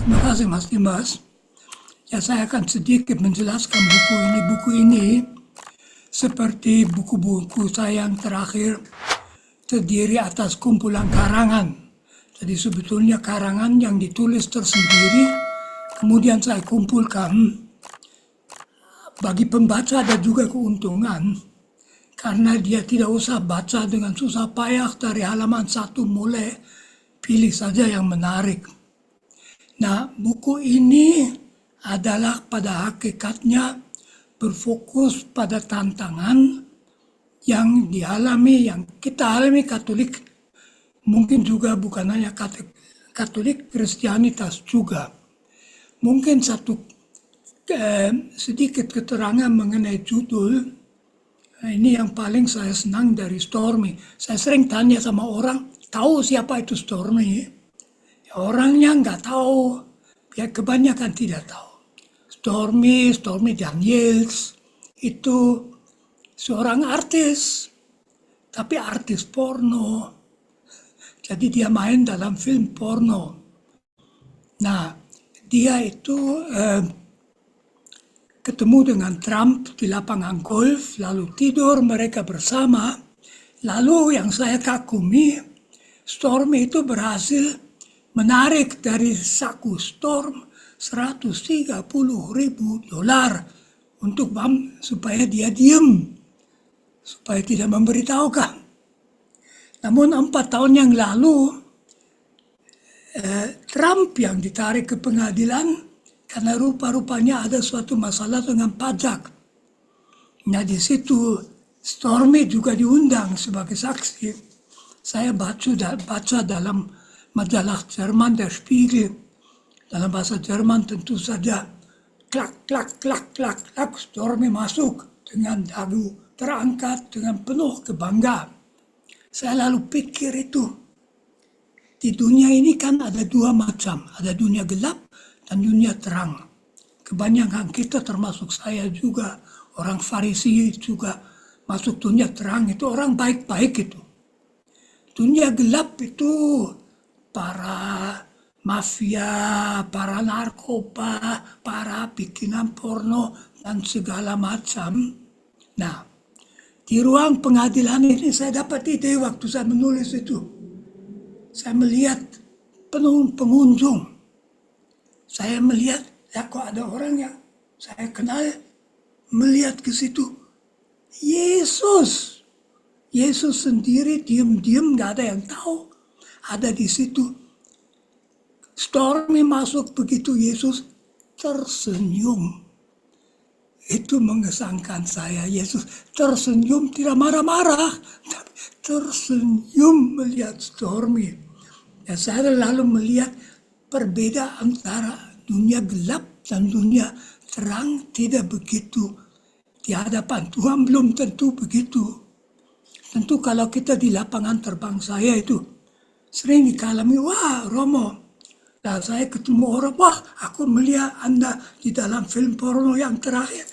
Terima kasih Mas Dimas. Ya, saya akan sedikit menjelaskan buku ini. Buku ini seperti buku-buku saya yang terakhir terdiri atas kumpulan karangan. Jadi sebetulnya karangan yang ditulis tersendiri, kemudian saya kumpulkan. Bagi pembaca ada juga keuntungan, karena dia tidak usah baca dengan susah payah dari halaman 1 mulai, pilih saja yang menarik. Nah, buku ini adalah pada hakikatnya berfokus pada tantangan yang dialami, yang kita alami Katolik, mungkin juga bukan hanya Katolik, Kristianitas juga. Mungkin sedikit keterangan mengenai judul. Ini yang paling saya senang dari Stormy. Saya sering tanya sama orang, tahu siapa itu Stormy? Ya, orangnya nggak tahu, ya kebanyakan tidak tahu. Stormy Daniels itu seorang artis, tapi artis porno. Jadi dia main dalam film porno. Nah, dia itu ketemu dengan Trump di lapangan golf, lalu tidur mereka bersama. Lalu yang saya kagumi, Stormy itu berhasil menarik dari saku Storm $130.000 untuk supaya dia diam, supaya tidak memberitahukan. Namun 4 tahun yang lalu, Trump yang ditarik ke pengadilan karena rupa-rupanya ada suatu masalah dengan pajak. Nah, di situ Stormy juga diundang sebagai saksi. Saya baca dalam majalah Jerman Der Spiegel. Dalam bahasa Jerman tentu saja klak, klak, klak, klak, klak. Stormy masuk dengan dagu terangkat dengan penuh kebanggaan. Saya lalu pikir itu, di dunia ini kan ada 2 macam. Ada dunia gelap dan dunia terang. Kebanyakan kita termasuk saya juga, orang Farisi juga masuk dunia terang, itu orang baik-baik itu. Dunia gelap itu para mafia, para narkoba, para bikinan porno, dan segala macam. Nah, di ruang pengadilan ini saya dapat ide waktu saya menulis itu. Saya melihat penuh pengunjung. Saya melihat, ya kok ada orang yang saya kenal, melihat ke situ. Yesus. Yesus sendiri diam-diam, gak ada yang tahu. Ada di situ. Stormy masuk begitu Yesus tersenyum. Itu mengesankan saya. Yesus tersenyum, tidak marah-marah, tapi tersenyum melihat Stormy. Ya, saya lalu melihat perbedaan antara dunia gelap dan dunia terang tidak begitu. Di hadapan Tuhan belum tentu begitu. Tentu kalau kita di lapangan terbang saya itu sering dikalami, wah Romo. Nah, saya ketemu orang, wah aku melihat Anda di dalam film porno yang terakhir.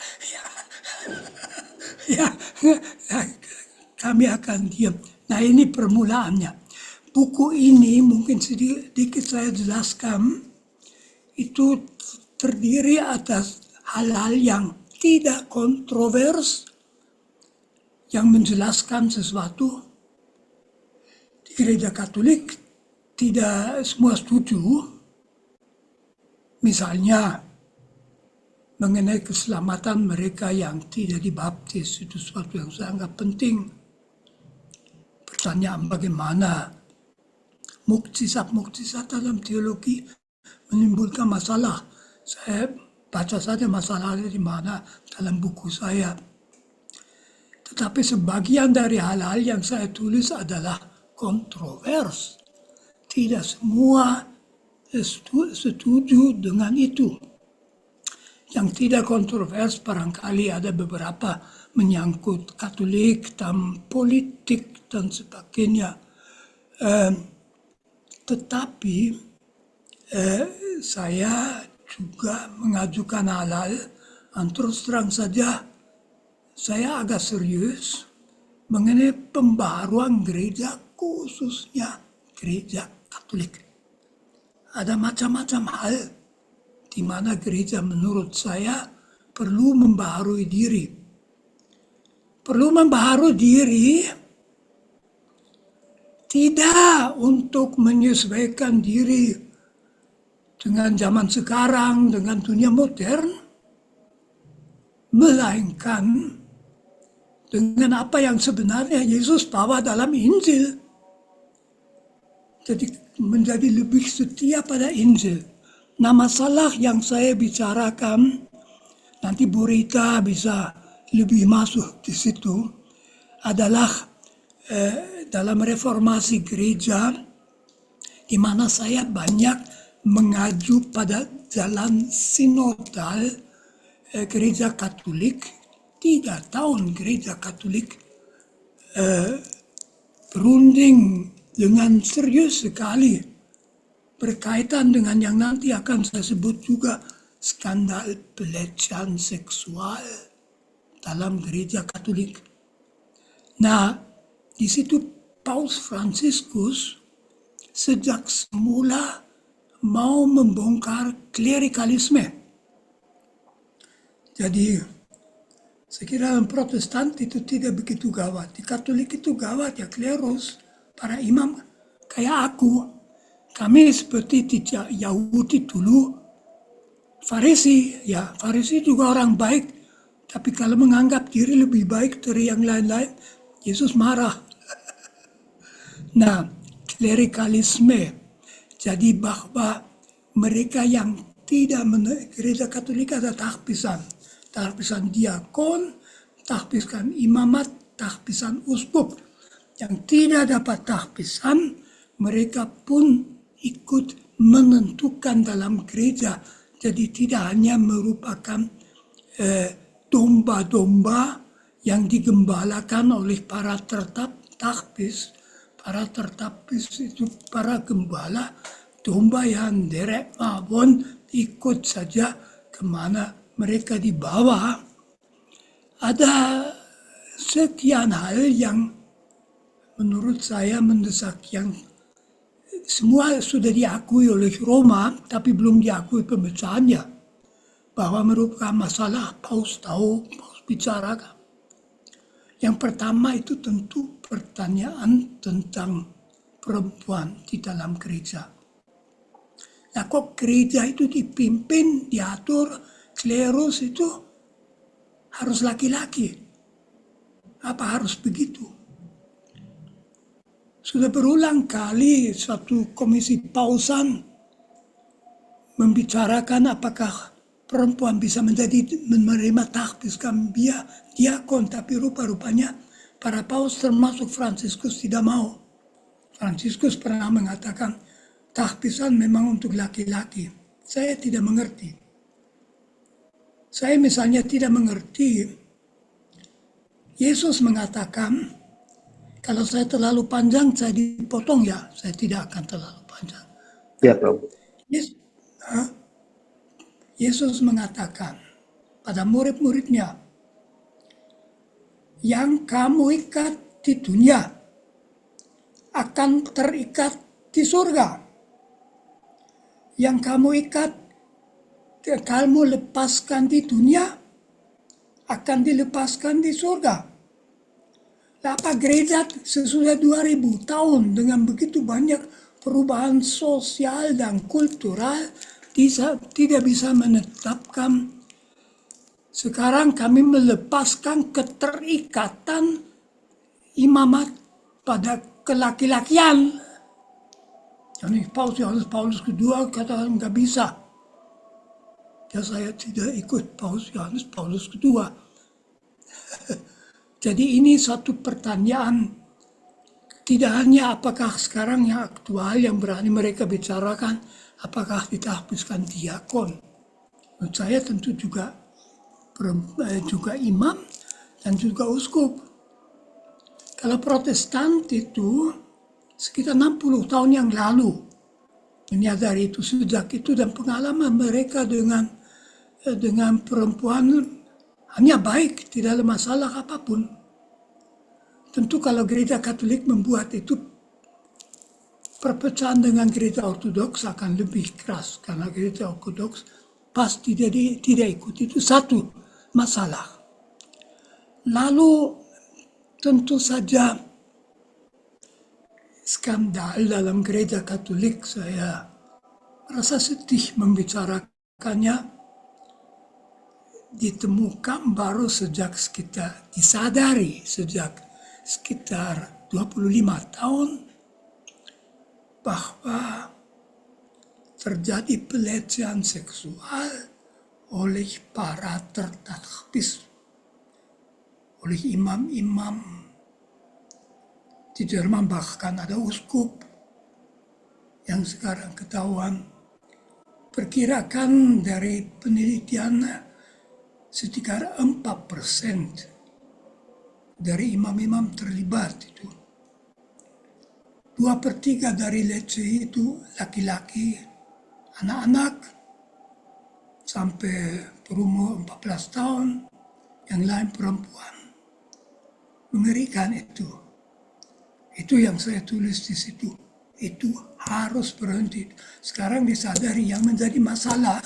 Ya, kami akan diam. Nah, ini permulaannya. Buku ini mungkin sedikit saya jelaskan, itu terdiri atas hal-hal yang tidak kontrovers, yang menjelaskan sesuatu. Di gereja Katolik tidak semua setuju. Misalnya, mengenai keselamatan mereka yang tidak dibaptis, itu sesuatu yang sangat penting. Pertanyaan bagaimana mukjizat-mukjizat dalam teologi menimbulkan masalah. Saya baca saja masalahnya di mana dalam buku saya. Tetapi sebagian dari hal-hal yang saya tulis adalah kontrovers. Tidak semua setuju dengan itu. Yang tidak kontrovers barangkali ada beberapa menyangkut Katolik dan politik dan sebagainya. Tetapi saya juga mengajukan hal-hal yang terus terang saja saya agak serius mengenai pembaharuan gereja, khususnya gereja Katolik. Ada macam-macam hal di mana gereja menurut saya perlu membaharui diri. Perlu membaharui diri tidak untuk menyesuaikan diri dengan zaman sekarang, dengan dunia modern, melainkan dengan apa yang sebenarnya Yesus bawa dalam Injil. Jadi menjadi lebih setia pada Injil. Nah, masalah yang saya bicarakan, nanti Bu Rita bisa lebih masuk di situ, adalah dalam reformasi gereja, di mana saya banyak mengacu pada jalan sinodal gereja Katolik. 3 tahun gereja Katolik berunding dengan serius sekali berkaitan dengan yang nanti akan saya sebut juga skandal pelecehan seksual dalam gereja Katolik. Nah, di situ Paus Fransiskus sejak semula mau membongkar klerikalisme. Jadi, saya kira dalam Protestan itu tidak begitu gawat. Di Katolik itu gawat ya, klerus, para imam kayak aku. Kami seperti tidak Yahudi dulu, Farisi, ya Farisi juga orang baik, tapi kalau menganggap diri lebih baik dari yang lain-lain, Yesus marah. Nah, klerikalisme, jadi bahwa mereka yang tidak gereja Katolik ada tahbisan diakon, tahbisan imamat, tahbisan uskup. Yang tidak dapat tahbisan, mereka pun ikut menentukan dalam gereja. Jadi tidak hanya merupakan domba-domba yang digembalakan oleh para tahbis. Para tertapis itu para gembala, domba yang derek mawon ikut saja kemana mereka dibawa. Ada sekian hal yang menurut saya mendesak, yang semua sudah diakui oleh Roma, tapi belum diakui pemecahannya, bahwa merupakan masalah. Paus tahu, Paus bicarakan. Yang pertama itu tentu pertanyaan tentang perempuan di dalam gereja. Nah, kok gereja itu dipimpin, diatur, klerus itu harus laki-laki? Apa harus begitu? Sudah berulang kali satu komisi pausan membicarakan apakah perempuan bisa menerima tahbis diakon, tapi rupa-rupanya para paus termasuk Fransiskus tidak mau. Fransiskus pernah mengatakan tahbisan memang untuk laki-laki. Saya tidak mengerti. Saya misalnya tidak mengerti. Yesus mengatakan, kalau saya terlalu panjang, saya dipotong ya. Saya tidak akan terlalu panjang. Ya, Bro. Yesus mengatakan pada murid-muridnya, yang kamu ikat di dunia akan terikat di surga. Yang kamu ikat, kamu lepaskan di dunia, akan dilepaskan di surga. Apa gereja sesudah 2000 tahun dengan begitu banyak perubahan sosial dan kultural tidak bisa menetapkan. Sekarang kami melepaskan keterikatan imamat pada kelaki-lakian. Jadi Yohanes Paulus kedua katakan nggak bisa. Ya, saya tidak ikut Yohanes Paulus kedua. Jadi ini satu pertanyaan, tidak hanya apakah sekarang yang aktual yang berani mereka bicarakan, apakah ditahbiskan diakon. Menurut saya tentu juga imam dan juga uskup. Kalau Protestan itu sekitar 60 tahun yang lalu menyadari itu, sejak itu, dan pengalaman mereka dengan perempuan hanya baik, tidak ada masalah apapun. Tentu kalau gereja Katolik membuat itu, perpecahan dengan gereja Ortodoks akan lebih keras, karena gereja Ortodoks pasti tidak ikut. Itu satu masalah. Lalu tentu saja skandal dalam gereja Katolik, saya merasa sedih membicarakannya, ditemukan baru disadari sejak sekitar 25 tahun bahwa terjadi pelecehan seksual oleh para tertakbis, oleh imam-imam di Jerman, bahkan ada uskup yang sekarang ketahuan. Perkirakan dari penelitian sekitar 4% dari imam-imam terlibat itu. 2/3 dari lece itu laki-laki, anak-anak sampai berumur 14 tahun, yang lain perempuan. Mengerikan itu. Itu yang saya tulis di situ. Itu harus berhenti. Sekarang disadari yang menjadi masalah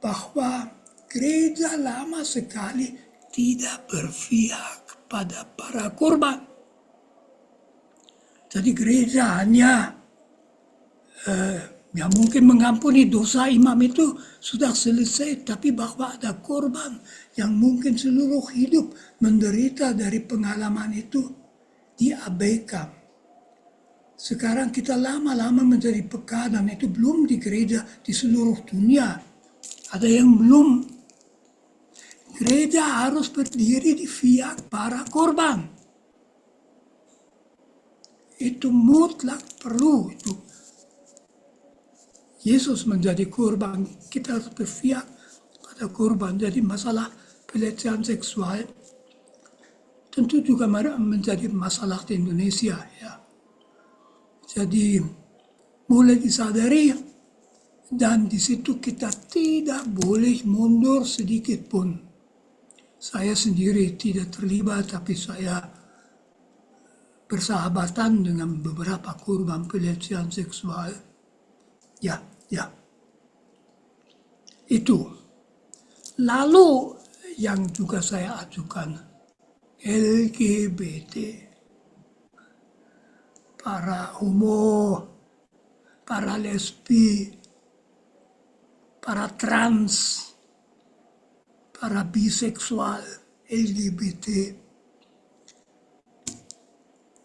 bahwa gereja lama sekali tidak berpihak pada para korban. Jadi gereja hanya ya mungkin mengampuni dosa imam itu sudah selesai, tapi bahwa ada korban yang mungkin seluruh hidup menderita dari pengalaman itu diabaikan. Sekarang kita lama-lama menjadi peka, dan itu belum di gereja di seluruh dunia. Ada yang belum. Gereja harus berdiri di pihak para korban. Itu mutlak perlu. Itu Yesus menjadi korban, kita harus berpihak pada korban. Jadi masalah pelecehan seksual tentu juga menjadi masalah di Indonesia, ya. Jadi mulai disadari, dan di situ kita tidak boleh mundur sedikit pun. Saya sendiri tidak terlibat, tapi saya bersahabatan dengan beberapa korban pelecehan seksual. Ya. Itu. Lalu yang juga saya ajukan, LGBT, para homo, para lesbi, para trans, para biseksual, LGBT.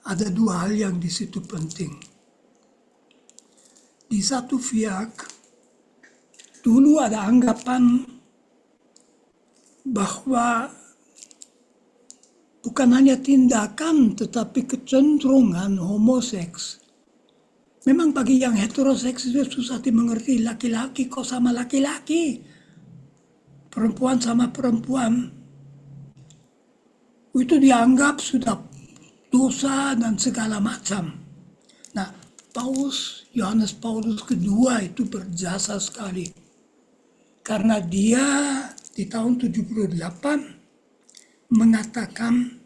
Ada dua hal yang di situ penting. Di satu pihak, dulu ada anggapan bahwa bukan hanya tindakan tetapi kecenderungan homoseks. Memang bagi yang heteroseks itu susah dimengerti, laki-laki kok sama laki-laki, perempuan sama perempuan. Itu dianggap sudah dosa dan segala macam. Nah, Yohanes Paulus kedua itu berjasa sekali. Karena dia di tahun 78 mengatakan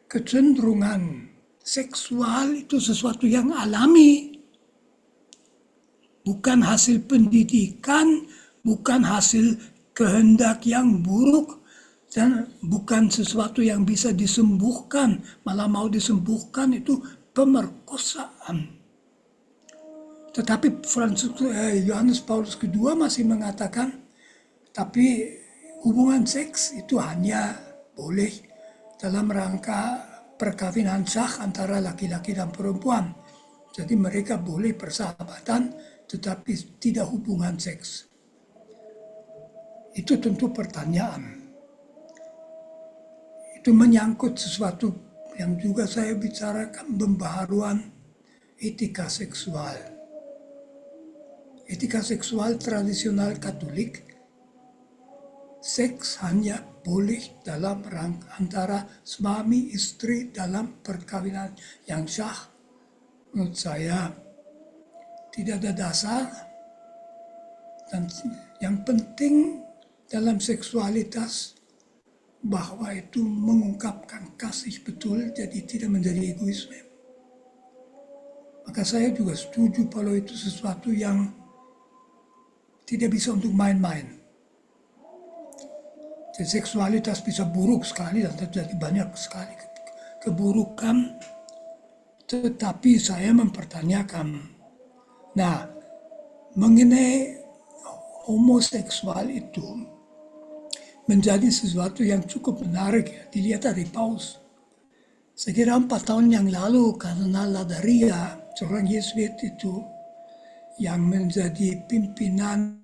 kecenderungan seksual itu sesuatu yang alami. Bukan hasil pendidikan, bukan hasil kehendak yang buruk, dan bukan sesuatu yang bisa disembuhkan. Malah mau disembuhkan itu pemerkosaan. Tetapi Yohanes Paulus kedua masih mengatakan, tapi hubungan seks itu hanya boleh dalam rangka perkawinan sah antara laki-laki dan perempuan. Jadi mereka boleh persahabatan, tetapi tidak hubungan seks. Itu tentu pertanyaan. Itu menyangkut sesuatu yang juga saya bicarakan, pembaharuan etika seksual. Etika seksual tradisional Katolik, seks hanya boleh dalam rangka antara suami istri dalam perkawinan yang sah. Menurut saya tidak ada dasar, dan yang penting dalam seksualitas bahwa itu mengungkapkan kasih betul, jadi tidak menjadi egoisme. Maka saya juga setuju kalau itu sesuatu yang tidak bisa untuk main-main. Seksualitas bisa buruk sekali dan terjadi banyak sekali keburukan, tetapi saya mempertanyakan, nah, mengenai homoseksual itu menjadi sesuatu yang cukup menarik ya, dilihat dari Paus. Sekira 4 tahun yang lalu, Kardinal Ladaria, seorang Yesuit itu, yang menjadi pimpinan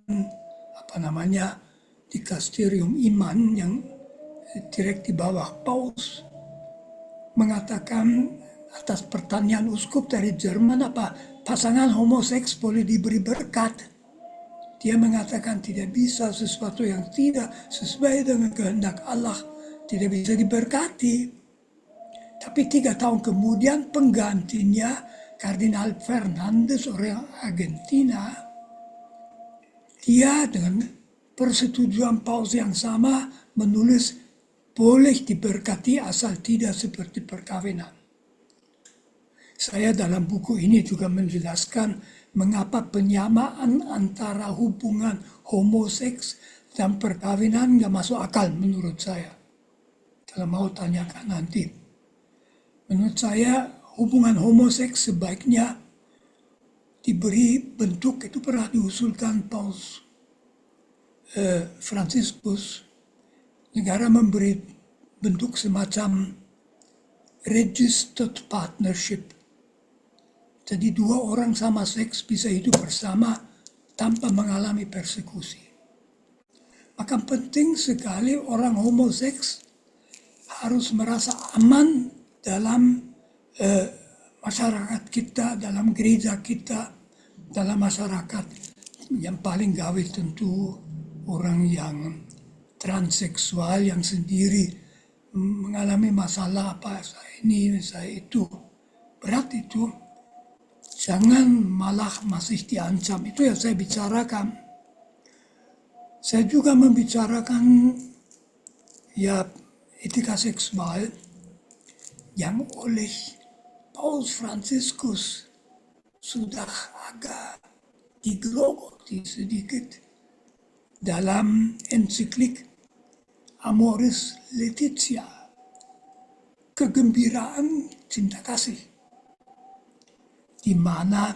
dikasterium iman yang direct di bawah Paus, mengatakan atas pertanyaan uskup dari Jerman, apa pasangan homoseks boleh diberi berkat. Dia mengatakan tidak bisa, sesuatu yang tidak sesuai dengan kehendak Allah tidak bisa diberkati. Tapi 3 tahun kemudian penggantinya, Kardinal Fernandes, orang Argentina, dia dengan persetujuan Paus yang sama menulis boleh diberkati asal tidak seperti perkawinan. Saya dalam buku ini juga menjelaskan mengapa penyamaan antara hubungan homoseks dan perkawinan nggak masuk akal menurut saya. Kalau mau tanyakan nanti. Menurut saya hubungan homoseks sebaiknya diberi bentuk, itu pernah diusulkan Paus Fransiskus, negara memberi bentuk semacam registered partnership. Jadi 2 orang sama seks bisa hidup bersama tanpa mengalami persekusi. Maka penting sekali orang homoseks harus merasa aman dalam masyarakat kita, dalam gereja kita, dalam masyarakat. Yang paling gawe tentu orang yang transseksual yang sendiri mengalami masalah apa, saya ini, saya itu, berat itu, jangan malah masih diancam. Itu yang saya bicarakan. Saya juga membicarakan ya etika seksual yang oleh Paus Fransiskus sudah agak digerogoti sedikit dalam ensiklik Amoris Laetitia, kegembiraan cinta kasih, di mana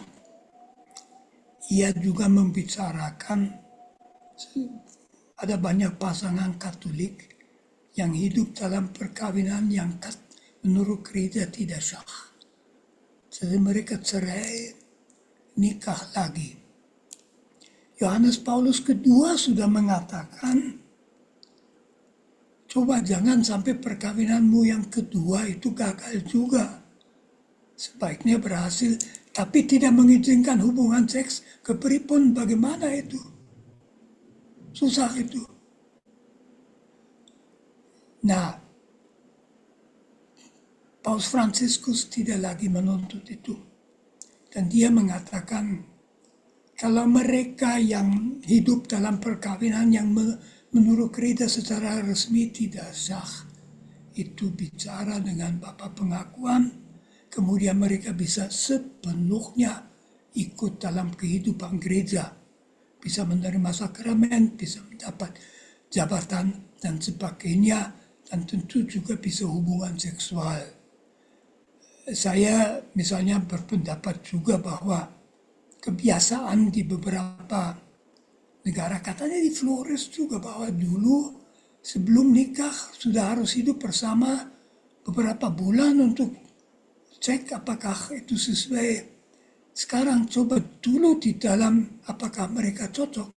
ia juga membicarakan ada banyak pasangan Katolik yang hidup dalam perkawinan yang menurut gereja tidak sah. Jadi mereka cerai, nikah lagi. Yohanes Paulus II sudah mengatakan, coba jangan sampai perkawinanmu yang kedua itu gagal juga. Sebaiknya berhasil, tapi tidak mengizinkan hubungan seks, kepripun bagaimana itu? Susah itu. Nah, Paus Fransiskus tidak lagi menuntut itu. Dan dia mengatakan, kalau mereka yang hidup dalam perkawinan yang menurut gereja secara resmi tidak sah, itu bicara dengan Bapak Pengakuan, kemudian mereka bisa sepenuhnya ikut dalam kehidupan gereja, bisa menerima sakramen, bisa mendapat jabatan dan sebagainya, dan tentu juga bisa hubungan seksual. Saya misalnya berpendapat juga bahwa kebiasaan di beberapa negara, katanya di Flores juga, bahwa dulu sebelum nikah sudah harus hidup bersama beberapa bulan untuk cek apakah itu sesuai. Sekarang coba dulu di dalam apakah mereka cocok.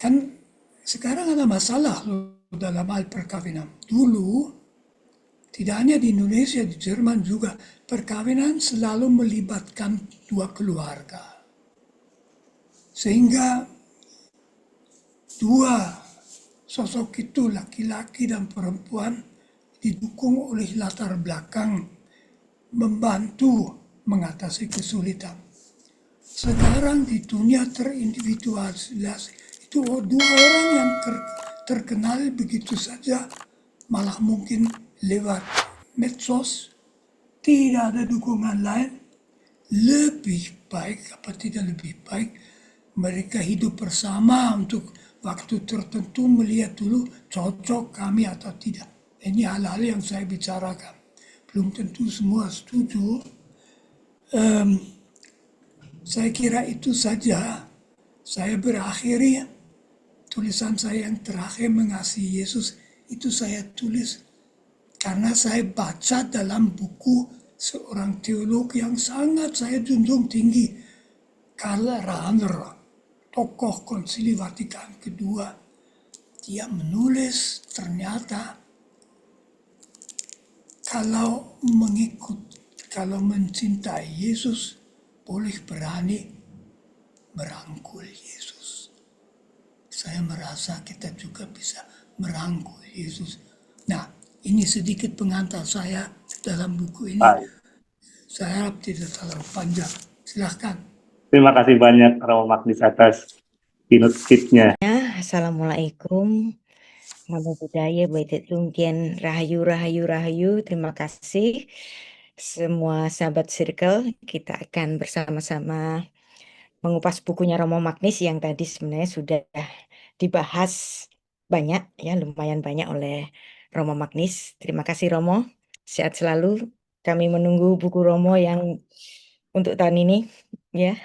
Kan sekarang ada masalah loh dalam hal perkawinan. Dulu tidak hanya di Indonesia, di Jerman juga, perkawinan selalu melibatkan 2 keluarga. Sehingga 2 sosok itu, laki-laki dan perempuan, didukung oleh latar belakang membantu mengatasi kesulitan. Sekarang di dunia terindividualisasi, itu 2 orang yang terkenal begitu saja, malah mungkin lewat medsos, tidak ada dukungan lain. Lebih baik, apa tidak lebih baik, Mereka hidup bersama untuk waktu tertentu melihat dulu cocok kami atau tidak. Ini hal-hal yang saya bicarakan. Belum tentu semua setuju. Saya kira itu saja. Saya berakhiri tulisan saya yang terakhir mengasihi Yesus itu saya tulis karena saya baca dalam buku seorang teolog yang sangat saya junjung tinggi, Karl Rahner, tokoh Konsili Vatikan kedua. Dia menulis ternyata kalau mencintai Yesus boleh berani merangkul Yesus. Saya merasa kita juga bisa merangkul Yesus. Nah, ini sedikit pengantar saya dalam buku ini. Baik. Saya harap tidak terlalu panjang. Silahkan. Terima kasih banyak Romo Magnis atas keynote speech-nya. Assalamualaikum. Namo Buddhaya, Baitet Tungkian, Rahayu, Rahayu, Rahayu. Terima kasih semua sahabat Circle. Kita akan bersama-sama mengupas bukunya Romo Magnis yang tadi sebenarnya sudah dibahas banyak, ya lumayan banyak oleh Romo Magnis. Terima kasih Romo, sehat selalu. Kami menunggu buku Romo yang untuk tahun ini, ya.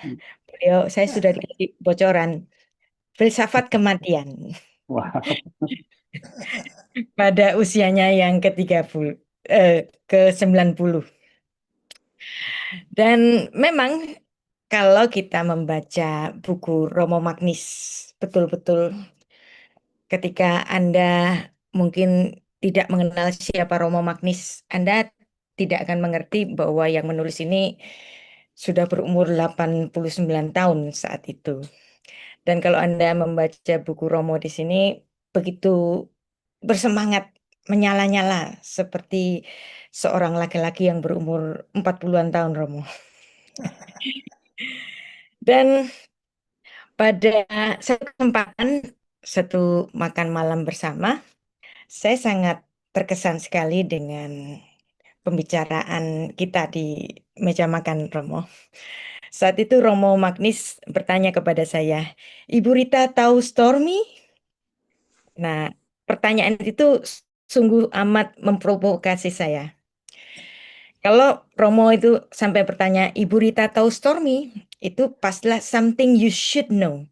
Saya sudah dikasih bocoran. Filsafat kematian Wow. pada usianya yang ke-30, ke-90. Dan memang kalau kita membaca buku Romo Magnis betul-betul, ketika Anda mungkin tidak mengenal siapa Romo Magnis, Anda tidak akan mengerti bahwa yang menulis ini sudah berumur 89 tahun saat itu. Dan kalau Anda membaca buku Romo di sini begitu bersemangat, menyala-nyala seperti seorang laki-laki yang berumur 40-an tahun, Romo. Dan pada satu kesempatan, satu makan malam bersama, saya sangat terkesan sekali dengan pembicaraan kita di meja makan, Romo. Saat itu Romo Magnis bertanya kepada saya, "Ibu Rita tahu Stormy?" Nah, pertanyaan itu sungguh amat memprovokasi saya. Kalau Romo itu sampai bertanya, "Ibu Rita tahu Stormy?" Itu pastilah something you should know.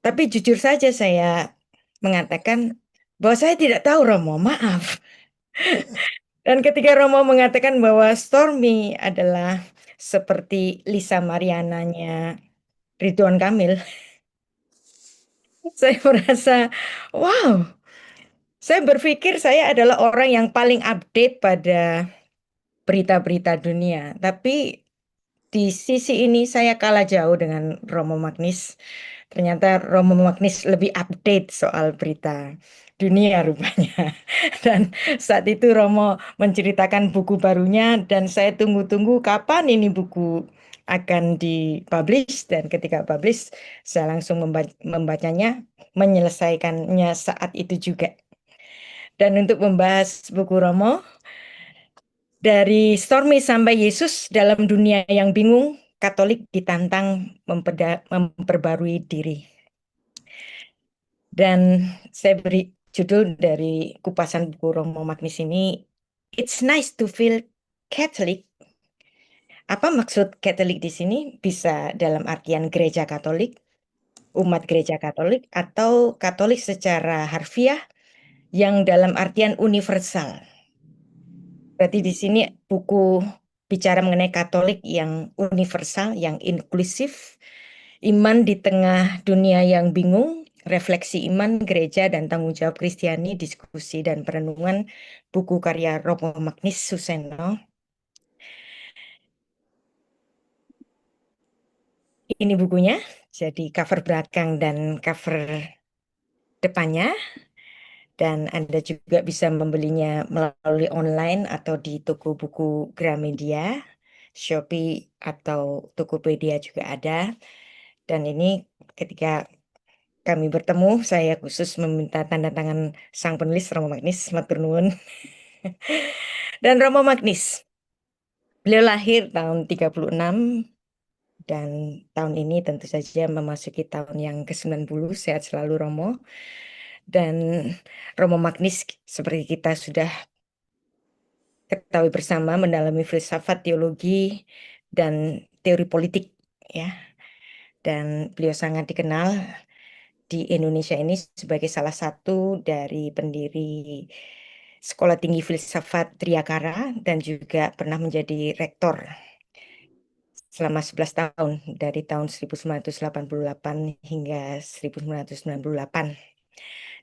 Tapi jujur saja saya mengatakan bahwa saya tidak tahu, Romo, maaf. Dan ketika Romo mengatakan bahwa Stormy adalah seperti Lisa Mariananya Ridwan Kamil, saya merasa, wow, saya berpikir saya adalah orang yang paling update pada berita-berita dunia. Tapi di sisi ini saya kalah jauh dengan Romo Magnis. Ternyata Romo Magnis lebih update soal berita dunia rupanya. Dan saat itu Romo menceritakan buku barunya dan saya tunggu-tunggu kapan ini buku akan dipublish, dan ketika publish saya langsung membacanya, menyelesaikannya saat itu juga. Dan untuk membahas buku Romo, dari Stormy sampai Yesus dalam dunia yang bingung, Katolik ditantang memperbarui diri. Dan saya beri judul dari kupasan buku Romo Magnis ini, It's Nice to Feel Catholic. Apa maksud Katolik di sini? Bisa dalam artian gereja Katolik, umat gereja Katolik, atau Katolik secara harfiah yang dalam artian universal. Berarti di sini buku bicara mengenai Katolik yang universal, yang inklusif, iman di tengah dunia yang bingung, refleksi iman, gereja, dan tanggung jawab Kristiani, diskusi dan perenungan, buku karya Romo Magnis Suseno. Ini bukunya, jadi cover belakang dan cover depannya. Dan Anda juga bisa membelinya melalui online atau di toko buku Gramedia, Shopee, atau Tokopedia juga ada. Dan ini ketika kami bertemu, saya khusus meminta tanda tangan sang penulis Romo Magnis, matur nuwun. Dan Romo Magnis, beliau lahir tahun 36 dan tahun ini tentu saja memasuki tahun yang ke-90. Sehat selalu Romo. Dan Romo Magnis seperti kita sudah ketahui bersama mendalami filsafat, teologi, dan teori politik ya. Dan beliau sangat dikenal di Indonesia ini sebagai salah satu dari pendiri Sekolah Tinggi Filsafat Triyakara dan juga pernah menjadi rektor selama 11 tahun dari tahun 1988 hingga 1998.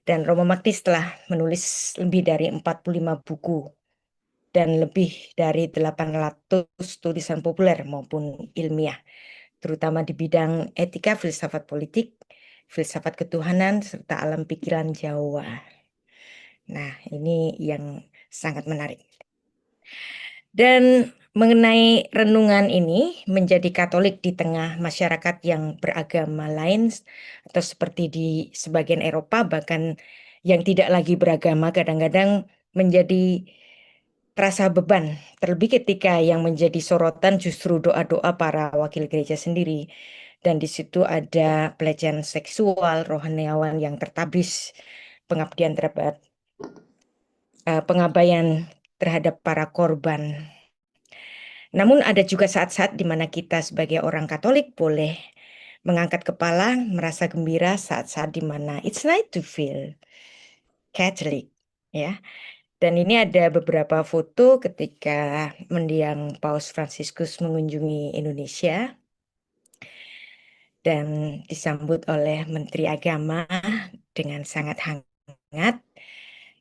Dan Romo Magnis telah menulis lebih dari 45 buku dan lebih dari 800 tulisan populer maupun ilmiah, terutama di bidang etika, filsafat politik, filsafat ketuhanan, serta alam pikiran Jawa. Nah, ini yang sangat menarik. Dan mengenai renungan ini, menjadi Katolik di tengah masyarakat yang beragama lain, atau seperti di sebagian Eropa, bahkan yang tidak lagi beragama, kadang-kadang menjadi terasa beban, terlebih ketika yang menjadi sorotan justru doa-doa para wakil gereja sendiri. Dan di situ ada pelecehan seksual, rohaniawan yang tertabis, pengabdian terhadap pengabaian terhadap para korban. Namun ada juga saat-saat di mana kita sebagai orang Katolik boleh mengangkat kepala, merasa gembira saat-saat di mana it's nice to feel Catholic, ya. Dan ini ada beberapa foto ketika mendiang Paus Fransiskus mengunjungi Indonesia dan disambut oleh Menteri Agama dengan sangat hangat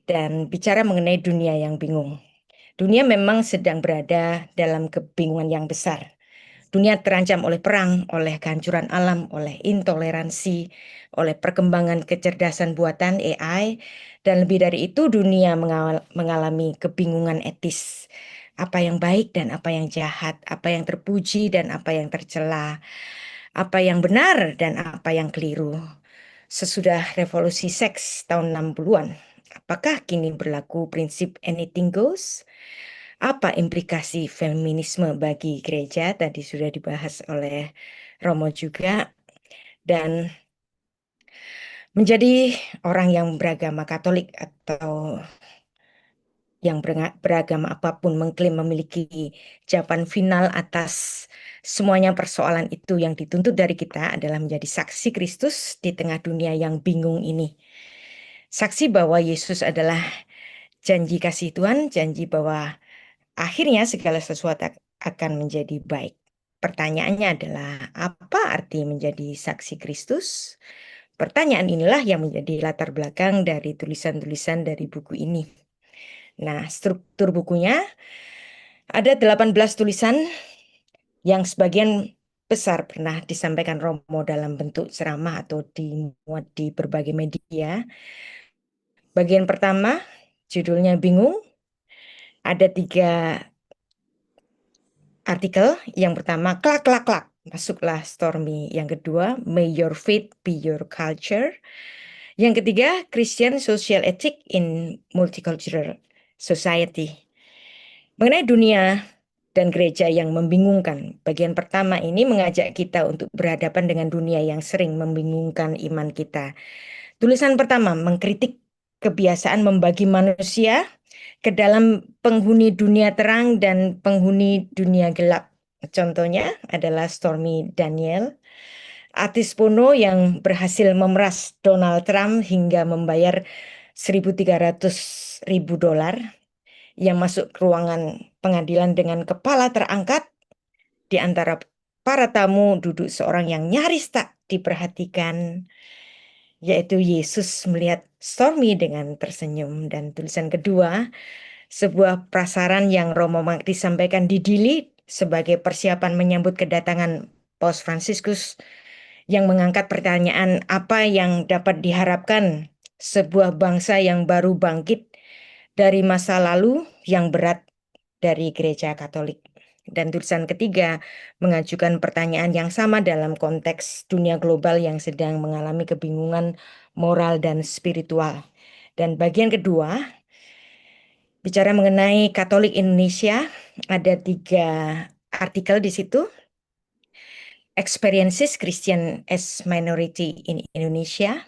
dan bicara mengenai dunia yang bingung. Dunia memang sedang berada dalam kebingungan yang besar. Dunia terancam oleh perang, oleh kehancuran alam, oleh intoleransi, oleh perkembangan kecerdasan buatan AI, dan lebih dari itu dunia mengalami kebingungan etis. Apa yang baik dan apa yang jahat, apa yang terpuji dan apa yang tercela, apa yang benar dan apa yang keliru. Sesudah revolusi seks tahun 60-an, apakah kini berlaku prinsip anything goes? Apa implikasi feminisme bagi gereja? Tadi sudah dibahas oleh Romo juga. Dan menjadi orang yang beragama Katolik atau yang beragama apapun mengklaim memiliki jawaban final atas semuanya persoalan itu, yang dituntut dari kita adalah menjadi saksi Kristus di tengah dunia yang bingung ini. Saksi bahwa Yesus adalah janji kasih Tuhan, janji bahwa akhirnya segala sesuatu akan menjadi baik. Pertanyaannya adalah, apa arti menjadi saksi Kristus? Pertanyaan inilah yang menjadi latar belakang dari tulisan-tulisan dari buku ini. Nah, struktur bukunya ada 18 tulisan yang sebagian besar pernah disampaikan Romo dalam bentuk ceramah atau dimuat di berbagai media. Bagian pertama, judulnya Bingung. Ada 3 artikel. Yang pertama, klak, klak, klak. Masuklah Stormy. Yang kedua, May Your Faith Be Your Culture. Yang ketiga, Christian Social Ethic in Multicultural Society. Mengenai dunia dan gereja yang membingungkan, bagian pertama ini mengajak kita untuk berhadapan dengan dunia yang sering membingungkan iman kita. Tulisan pertama mengkritik kebiasaan membagi manusia ke dalam penghuni dunia terang dan penghuni dunia gelap. Contohnya adalah Stormy Daniel, artis porno yang berhasil memeras Donald Trump hingga membayar $1.300.000, yang masuk ke ruangan pengadilan dengan kepala terangkat. Di antara para tamu duduk seorang yang nyaris tak diperhatikan, yaitu Yesus melihat Stormy dengan tersenyum. Dan tulisan kedua, sebuah prasaran yang Romo Magnis sampaikan di Dili sebagai persiapan menyambut kedatangan Paus Fransiskus, yang mengangkat pertanyaan apa yang dapat diharapkan sebuah bangsa yang baru bangkit dari masa lalu yang berat dari gereja Katolik. Dan tulisan ketiga mengajukan pertanyaan yang sama dalam konteks dunia global yang sedang mengalami kebingungan moral dan spiritual. Dan bagian kedua bicara mengenai Katolik Indonesia, ada 3 artikel di situ. experiences Christian as minority in Indonesia,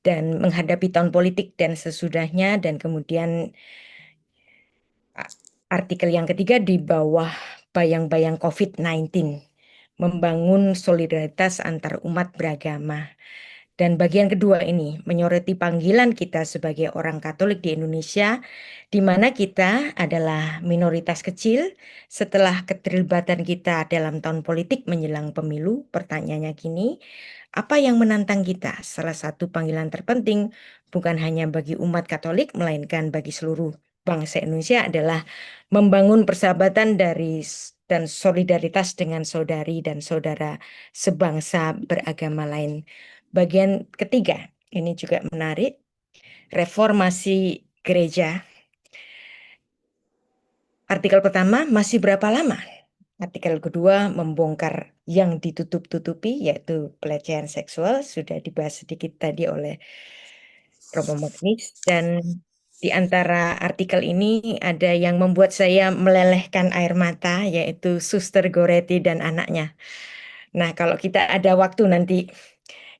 dan menghadapi tahun politik dan sesudahnya, dan kemudian artikel yang ketiga di bawah bayang-bayang COVID-19, membangun solidaritas antar umat beragama. Dan bagian kedua ini menyoroti panggilan kita sebagai orang Katolik di Indonesia, di mana kita adalah minoritas kecil. Setelah keterlibatan kita dalam tahun politik menjelang pemilu, pertanyaannya kini, apa yang menantang kita? Salah satu panggilan terpenting bukan hanya bagi umat Katolik, melainkan bagi seluruh bangsa Indonesia adalah membangun persahabatan dan solidaritas dengan saudari dan saudara sebangsa beragama lain. Bagian ketiga, ini juga menarik, reformasi gereja. Artikel pertama, masih berapa lama? Artikel kedua, membongkar yang ditutup-tutupi, yaitu pelecehan seksual, sudah dibahas sedikit tadi oleh Romo Magnis. Dan di antara artikel ini ada yang membuat saya melelehkan air mata, yaitu Suster Goretti dan anaknya. Nah, kalau kita ada waktu nanti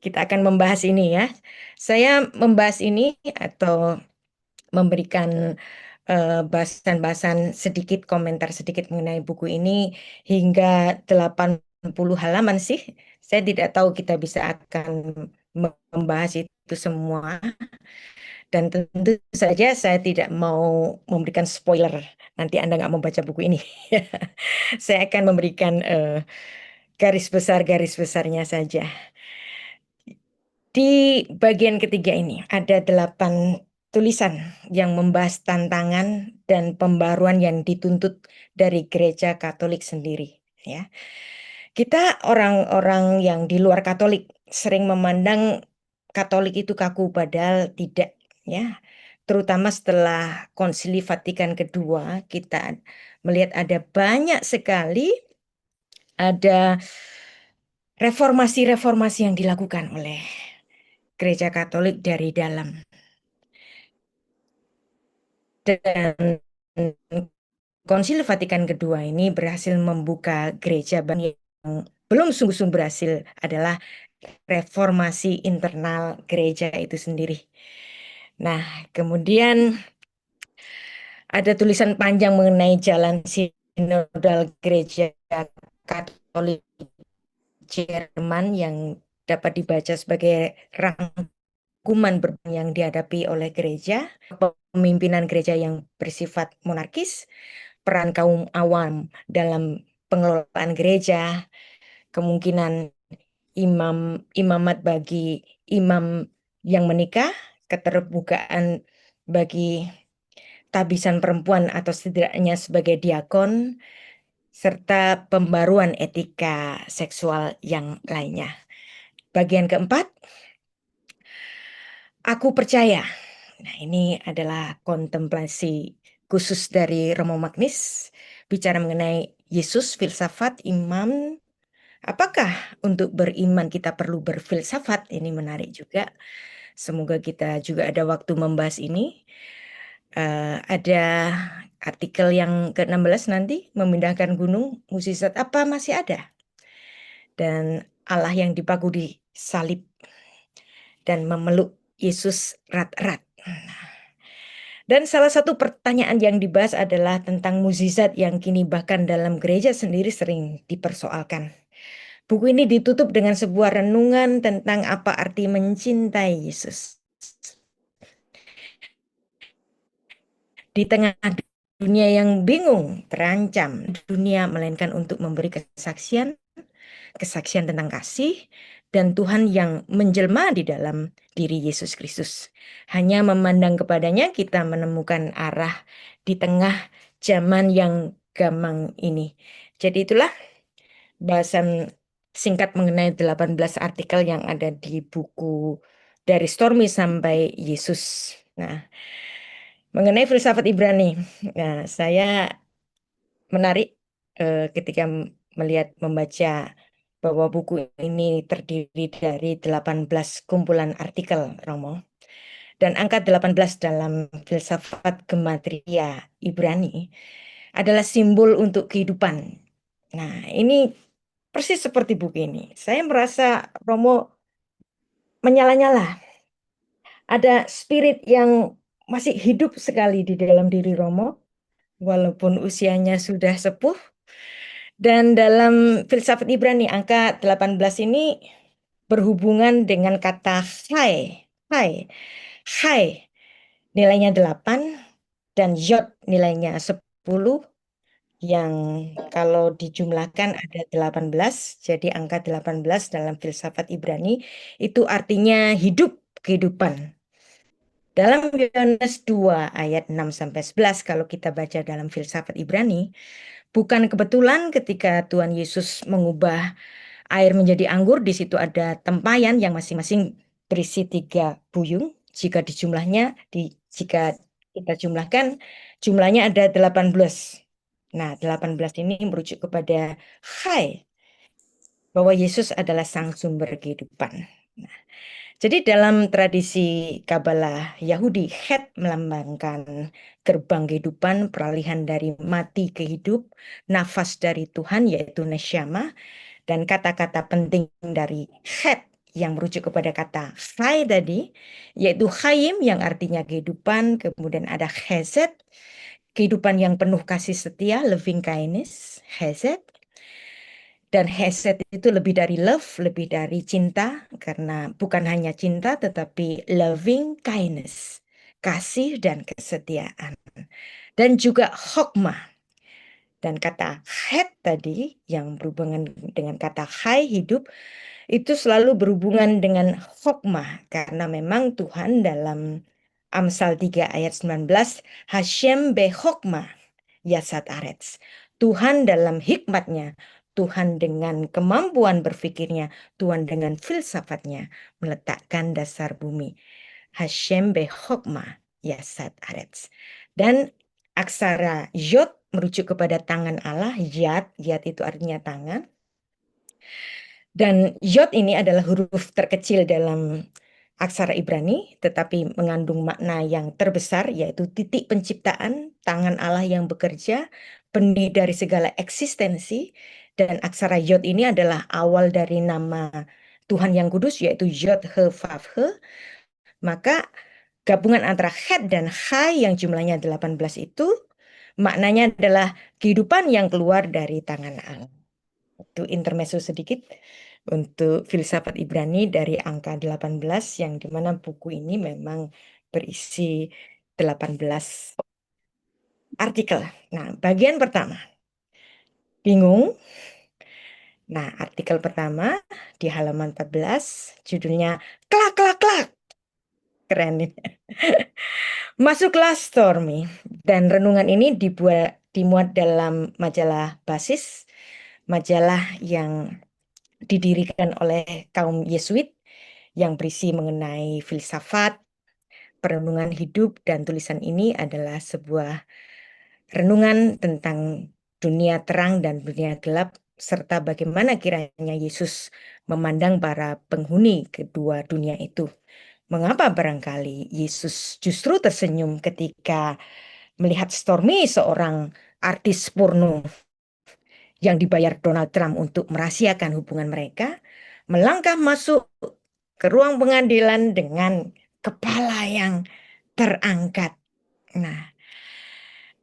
kita akan membahas ini ya. Saya membahas ini atau memberikan bahasan-bahasan sedikit, komentar sedikit mengenai buku ini hingga 80 halaman sih. Saya tidak tahu kita bisa akan membahas itu semua. Dan tentu saja saya tidak mau memberikan spoiler. Nanti Anda nggak membaca buku ini. Saya akan memberikan garis besarnya saja. Di bagian ketiga ini ada 8 tulisan yang membahas tantangan dan pembaruan yang dituntut dari gereja Katolik sendiri. Ya, kita orang-orang yang di luar Katolik sering memandang Katolik itu kaku, padahal tidak. Ya, terutama setelah Konsili Vatikan kedua, kita melihat ada banyak sekali ada reformasi-reformasi yang dilakukan oleh Gereja Katolik dari dalam. Dan Konsili Vatikan kedua ini berhasil membuka gereja yang belum sungguh-sungguh berhasil adalah reformasi internal gereja itu sendiri. Nah, kemudian ada tulisan panjang mengenai jalan sinodal gereja Katolik Jerman yang dapat dibaca sebagai rangkuman yang dihadapi oleh gereja, pemimpinan gereja yang bersifat monarkis, peran kaum awam dalam pengelolaan gereja, kemungkinan imamat bagi imam yang menikah, keterbukaan bagi tabisan perempuan atau setidaknya sebagai diakon, serta pembaruan etika seksual yang lainnya. Bagian keempat, aku percaya. Nah, ini adalah kontemplasi khusus dari Romo Magnis, bicara mengenai Yesus, filsafat, imam. Apakah untuk beriman kita perlu berfilsafat? Ini menarik juga. Semoga kita juga ada waktu membahas ini. Ada artikel yang ke-16 nanti, memindahkan gunung, mukjizat apa masih ada? Dan Allah yang dipaku di salib dan memeluk Yesus erat-erat. Dan salah satu pertanyaan yang dibahas adalah tentang mukjizat yang kini bahkan dalam gereja sendiri sering dipersoalkan. Buku ini ditutup dengan sebuah renungan tentang apa arti mencintai Yesus. Di tengah dunia yang bingung, terancam dunia melainkan untuk memberi kesaksian tentang kasih dan Tuhan yang menjelma di dalam diri Yesus Kristus. Hanya memandang kepadanya kita menemukan arah di tengah zaman yang gamang ini. Jadi itulah bahasan singkat mengenai 18 artikel yang ada di buku Dari Stormi Sampai Yesus. Nah, mengenai filsafat Ibrani, nah, saya menarik ketika membaca bahwa buku ini terdiri dari 18 kumpulan artikel, Romo. Dan angka 18 dalam filsafat gematria Ibrani adalah simbol untuk kehidupan. Nah, ini persis seperti buku ini. Saya merasa Romo menyala-nyala. Ada spirit yang masih hidup sekali di dalam diri Romo, walaupun usianya sudah sepuh. Dan dalam filsafat Ibrani angka 18 ini berhubungan dengan kata hai. Hai nilainya 8 dan yod nilainya 10 yang kalau dijumlahkan ada 18. Jadi angka 18 dalam filsafat Ibrani itu artinya hidup, kehidupan. Dalam Yohanes 2 ayat 6-11 kalau kita baca dalam filsafat Ibrani, bukan kebetulan ketika Tuhan Yesus mengubah air menjadi anggur, di situ ada tempayan yang masing-masing berisi 3 buyung. Jika jika kita jumlahkan, jumlahnya ada 18. Nah, 18 ini merujuk kepada hai, bahwa Yesus adalah sang sumber kehidupan. Nah, jadi dalam tradisi Kabalah Yahudi, Het melambangkan gerbang kehidupan, peralihan dari mati ke hidup, nafas dari Tuhan yaitu neshama, dan kata-kata penting dari Het yang merujuk kepada kata Chai tadi, yaitu Chaim yang artinya kehidupan, kemudian ada Chesed, kehidupan yang penuh kasih setia, loving kindness, Chesed. Dan Hesed itu lebih dari love, lebih dari cinta, karena bukan hanya cinta tetapi loving kindness, kasih dan kesetiaan. Dan juga hokmah. Dan kata het tadi yang berhubungan dengan kata hai, hidup, itu selalu berhubungan dengan hokmah. Karena memang Tuhan dalam Amsal 3 ayat 19, Hashem behokmah yasat aretz. Tuhan dalam hikmatnya, Tuhan dengan kemampuan berpikirnya, Tuhan dengan filsafatnya meletakkan dasar bumi. Hashem behokmah yasat aretz. Dan aksara yod merujuk kepada tangan Allah, yad itu artinya tangan. Dan yod ini adalah huruf terkecil dalam aksara Ibrani, tetapi mengandung makna yang terbesar, yaitu titik penciptaan, tangan Allah yang bekerja, benih dari segala eksistensi. Dan aksara yod ini adalah awal dari nama Tuhan yang kudus, yaitu yod he vav he. Maka gabungan antara het dan hai yang jumlahnya 18 itu maknanya adalah kehidupan yang keluar dari tangan Allah. Itu intermezzo sedikit untuk filsafat Ibrani dari angka 18 yang dimana buku ini memang berisi 18 artikel. Nah, bagian pertama. Bingung? Nah, artikel pertama di halaman 14 judulnya klak klak klak. Keren nih. Masuklah Stormy. Dan renungan ini dimuat dalam majalah Basis, majalah yang didirikan oleh kaum Yesuit yang berisi mengenai filsafat, perenungan hidup, dan tulisan ini adalah sebuah renungan tentang dunia terang dan dunia gelap, serta bagaimana kiranya Yesus memandang para penghuni kedua dunia itu. Mengapa barangkali Yesus justru tersenyum ketika melihat Stormy, seorang artis porno yang dibayar Donald Trump untuk merahasiakan hubungan mereka, melangkah masuk ke ruang pengadilan dengan kepala yang terangkat. Nah,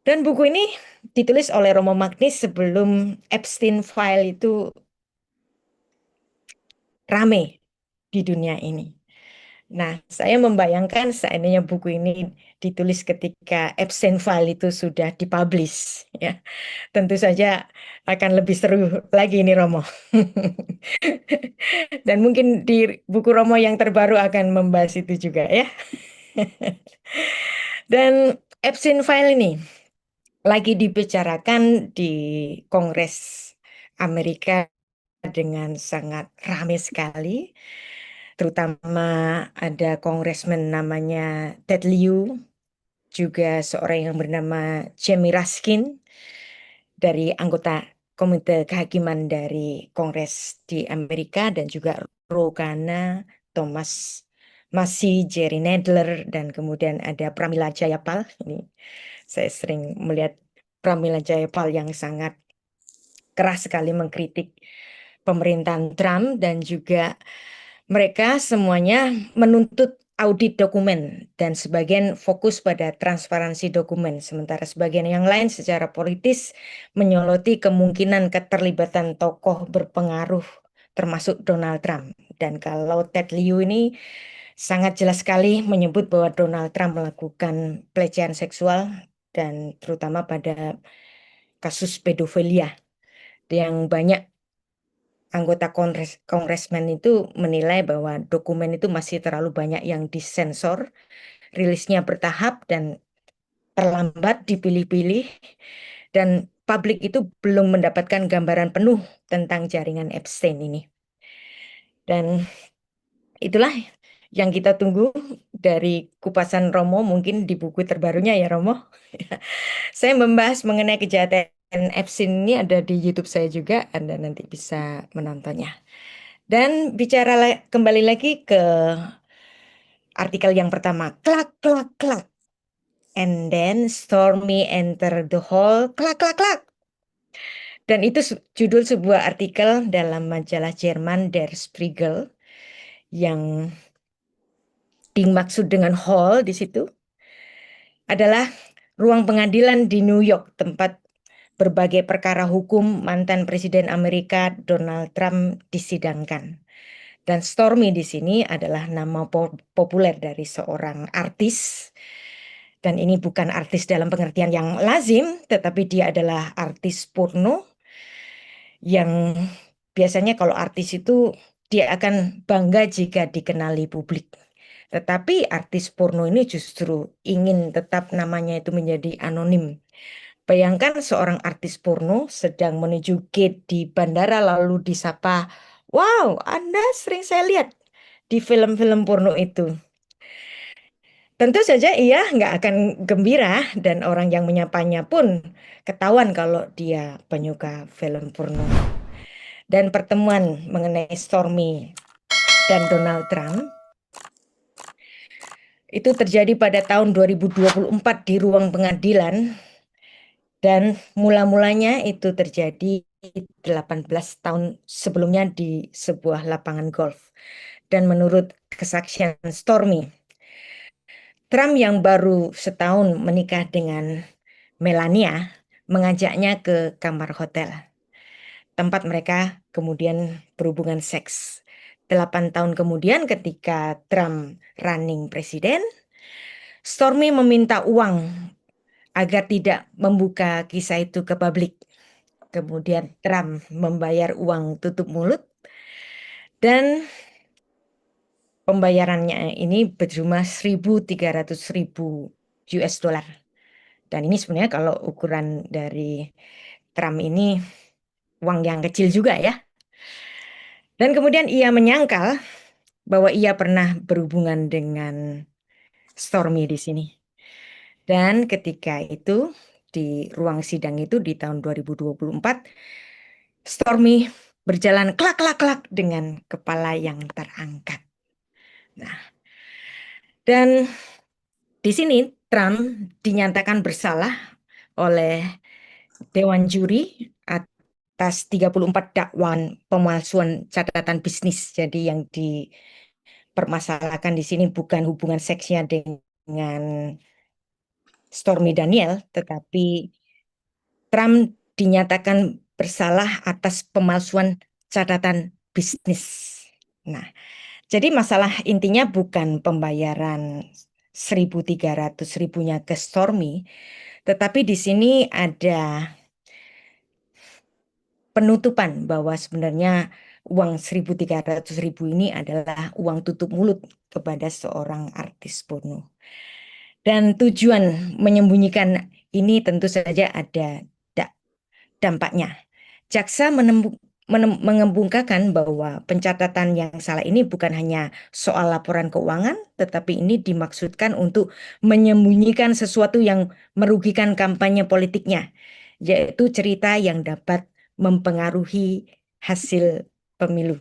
dan buku ini ditulis oleh Romo Magnis sebelum Epstein File itu rame di dunia ini. Nah, saya membayangkan seandainya buku ini ditulis ketika Epstein File itu sudah dipublish, ya, tentu saja akan lebih seru lagi ini Romo. Dan mungkin di buku Romo yang terbaru akan membahas itu juga ya. Dan Epstein File ini lagi dibicarakan di Kongres Amerika dengan sangat ramai sekali. Terutama ada kongresmen namanya Ted Lieu, juga seorang yang bernama Jamie Raskin dari anggota Komite Kehakiman dari Kongres di Amerika, dan juga Ro Khanna, Thomas Massie, Jerry Nadler, dan kemudian ada Pramila Jayapal. Ini saya sering melihat Pramila Jayapal yang sangat keras sekali mengkritik pemerintahan Trump dan juga mereka semuanya menuntut audit dokumen dan sebagian fokus pada transparansi dokumen, sementara sebagian yang lain secara politis menyoroti kemungkinan keterlibatan tokoh berpengaruh termasuk Donald Trump. Dan kalau Ted Lieu ini sangat jelas sekali menyebut bahwa Donald Trump melakukan pelecehan seksual dan terutama pada kasus pedofilia yang banyak anggota kongresmen itu menilai bahwa dokumen itu masih terlalu banyak yang disensor, rilisnya bertahap dan terlambat dipilih-pilih, dan publik itu belum mendapatkan gambaran penuh tentang jaringan Epstein ini. Dan itulah yang kita tunggu dari kupasan Romo, mungkin di buku terbarunya ya Romo. Saya membahas mengenai kejahatan Epstein ini ada di YouTube saya juga, Anda nanti bisa menontonnya. Dan bicara kembali lagi ke artikel yang pertama, klak, klak, klak. And then Stormy enter the hall, klak, klak, klak. Dan itu judul sebuah artikel dalam majalah Jerman Der Spiegel yang dimaksud dengan hall di situ adalah ruang pengadilan di New York, tempat berbagai perkara hukum mantan Presiden Amerika Donald Trump disidangkan. Dan Stormy di sini adalah nama populer dari seorang artis. Dan ini bukan artis dalam pengertian yang lazim, tetapi dia adalah artis porno yang biasanya kalau artis itu dia akan bangga jika dikenali publik. Tetapi artis porno ini justru ingin tetap namanya itu menjadi anonim. Bayangkan seorang artis porno sedang menuju gate di bandara lalu disapa, "Wow, Anda sering saya lihat di film-film porno itu." Tentu saja ia nggak akan gembira dan orang yang menyapanya pun ketahuan kalau dia penyuka film porno. Dan pertemuan mengenai Stormy dan Donald Trump itu terjadi pada tahun 2024 di ruang pengadilan. Dan mula-mulanya itu terjadi 18 tahun sebelumnya di sebuah lapangan golf. Dan menurut kesaksian Stormy, Trump yang baru setahun menikah dengan Melania mengajaknya ke kamar hotel, tempat mereka kemudian berhubungan seks. 8 tahun kemudian ketika Trump running presiden, Stormy meminta uang agar tidak membuka kisah itu ke publik. Kemudian Trump membayar uang tutup mulut dan pembayarannya ini berjumlah 1.300.000 US dollar. Dan ini sebenarnya kalau ukuran dari Trump ini uang yang kecil juga ya. Dan kemudian ia menyangkal bahwa ia pernah berhubungan dengan Stormy di sini. Dan ketika itu di ruang sidang itu di tahun 2024, Stormy berjalan klak-klak-klak dengan kepala yang terangkat. Nah, dan di sini Trump dinyatakan bersalah oleh Dewan Juri atas 34 dakwaan pemalsuan catatan bisnis. Jadi yang dipermasalahkan di sini bukan hubungan seksnya dengan Stormy Daniel, tetapi Trump dinyatakan bersalah atas pemalsuan catatan bisnis. Nah, jadi masalah intinya bukan pembayaran 1.300.000-nya ke Stormy, tetapi di sini ada penutupan bahwa sebenarnya uang 1.300.000 ini adalah uang tutup mulut kepada seorang artis porno. Dan tujuan menyembunyikan ini tentu saja ada dampaknya. Jaksa mengembungkakan bahwa pencatatan yang salah ini bukan hanya soal laporan keuangan, tetapi ini dimaksudkan untuk menyembunyikan sesuatu yang merugikan kampanye politiknya, yaitu cerita yang dapat mempengaruhi hasil pemilu.